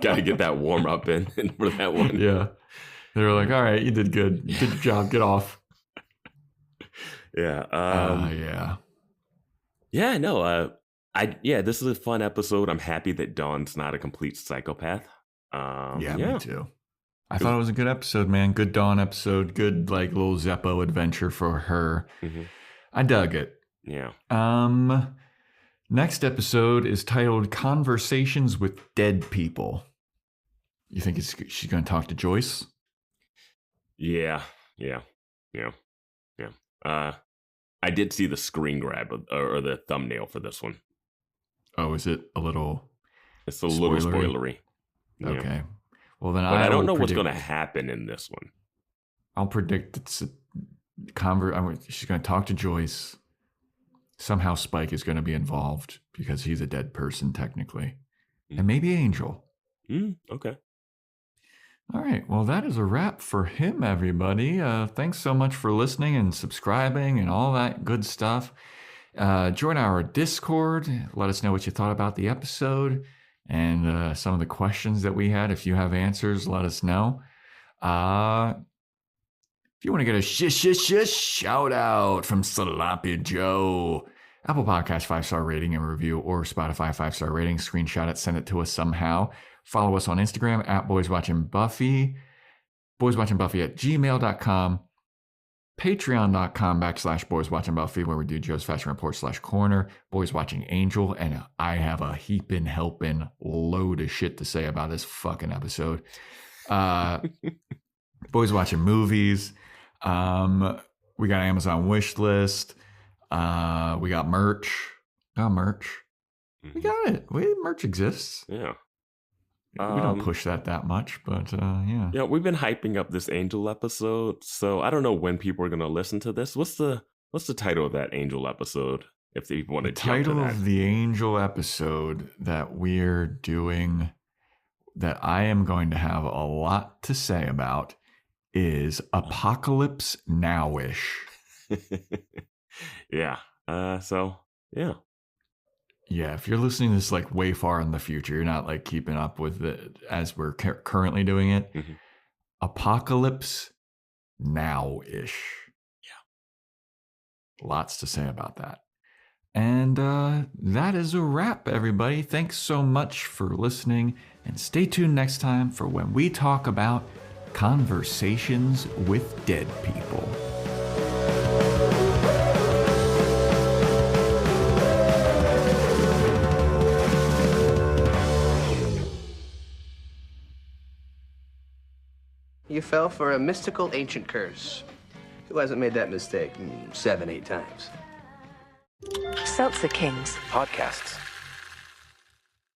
Got to get that warm-up in for that one. Yeah. They were like, all right, you did good. You did your job. Get off. Yeah. Yeah. Yeah, no. This is a fun episode. I'm happy that Dawn's not a complete psychopath. Me too. I thought it was a good episode, man. Good Dawn episode. Good, like, little Zeppo adventure for her. Mm-hmm. I dug it. Yeah. Next episode is titled Conversations with Dead People. You think she's going to talk to Joyce? Yeah. I did see the screen grab or the thumbnail for this one. Oh, is it a little? It's a little spoilery. Okay. Well, then I don't know what's going to happen in this one. I'll predict it's she's going to talk to Joyce. Somehow Spike is going to be involved because he's a dead person technically. And maybe Angel. Okay. All right. Well, that is a wrap for him, everybody. Thanks so much for listening and subscribing and all that good stuff. Join our Discord. Let us know what you thought about the episode and some of the questions that we had. If you have answers, let us know. If you want to get a shout out from Sloppy Joe, Apple Podcast 5-star rating and review, or Spotify 5-star rating, screenshot it, send it to us somehow. Follow us on Instagram at Boys Watching Buffy, boyswatchingbuffy@gmail.com, patreon.com/Boys Watching Buffy, where we do Joe's Fashion Report /corner, Boys Watching Angel, and I have a heaping, helping load of shit to say about this fucking episode. Boys Watching Movies. We got Amazon wish list. We got merch. We got it. Merch exists. Yeah. We don't push that much, but yeah. Yeah, we've been hyping up this Angel episode, so I don't know when people are going to listen to this. What's the title of that Angel episode? If they want to jump to that. The title of the Angel episode that we're doing, that I am going to have a lot to say about, is Apocalypse Now-ish. Yeah. So yeah. Yeah, if you're listening to this like way far in the future, you're not like keeping up with it as we're currently doing it. Mm-hmm. Apocalypse Now-ish. Yeah. Lots to say about that. And that is a wrap, everybody. Thanks so much for listening. And stay tuned next time for when we talk about conversations with dead people. You fell for a mystical ancient curse. Who hasn't made that mistake 7, 8 times? Seltzer Kings. Podcasts.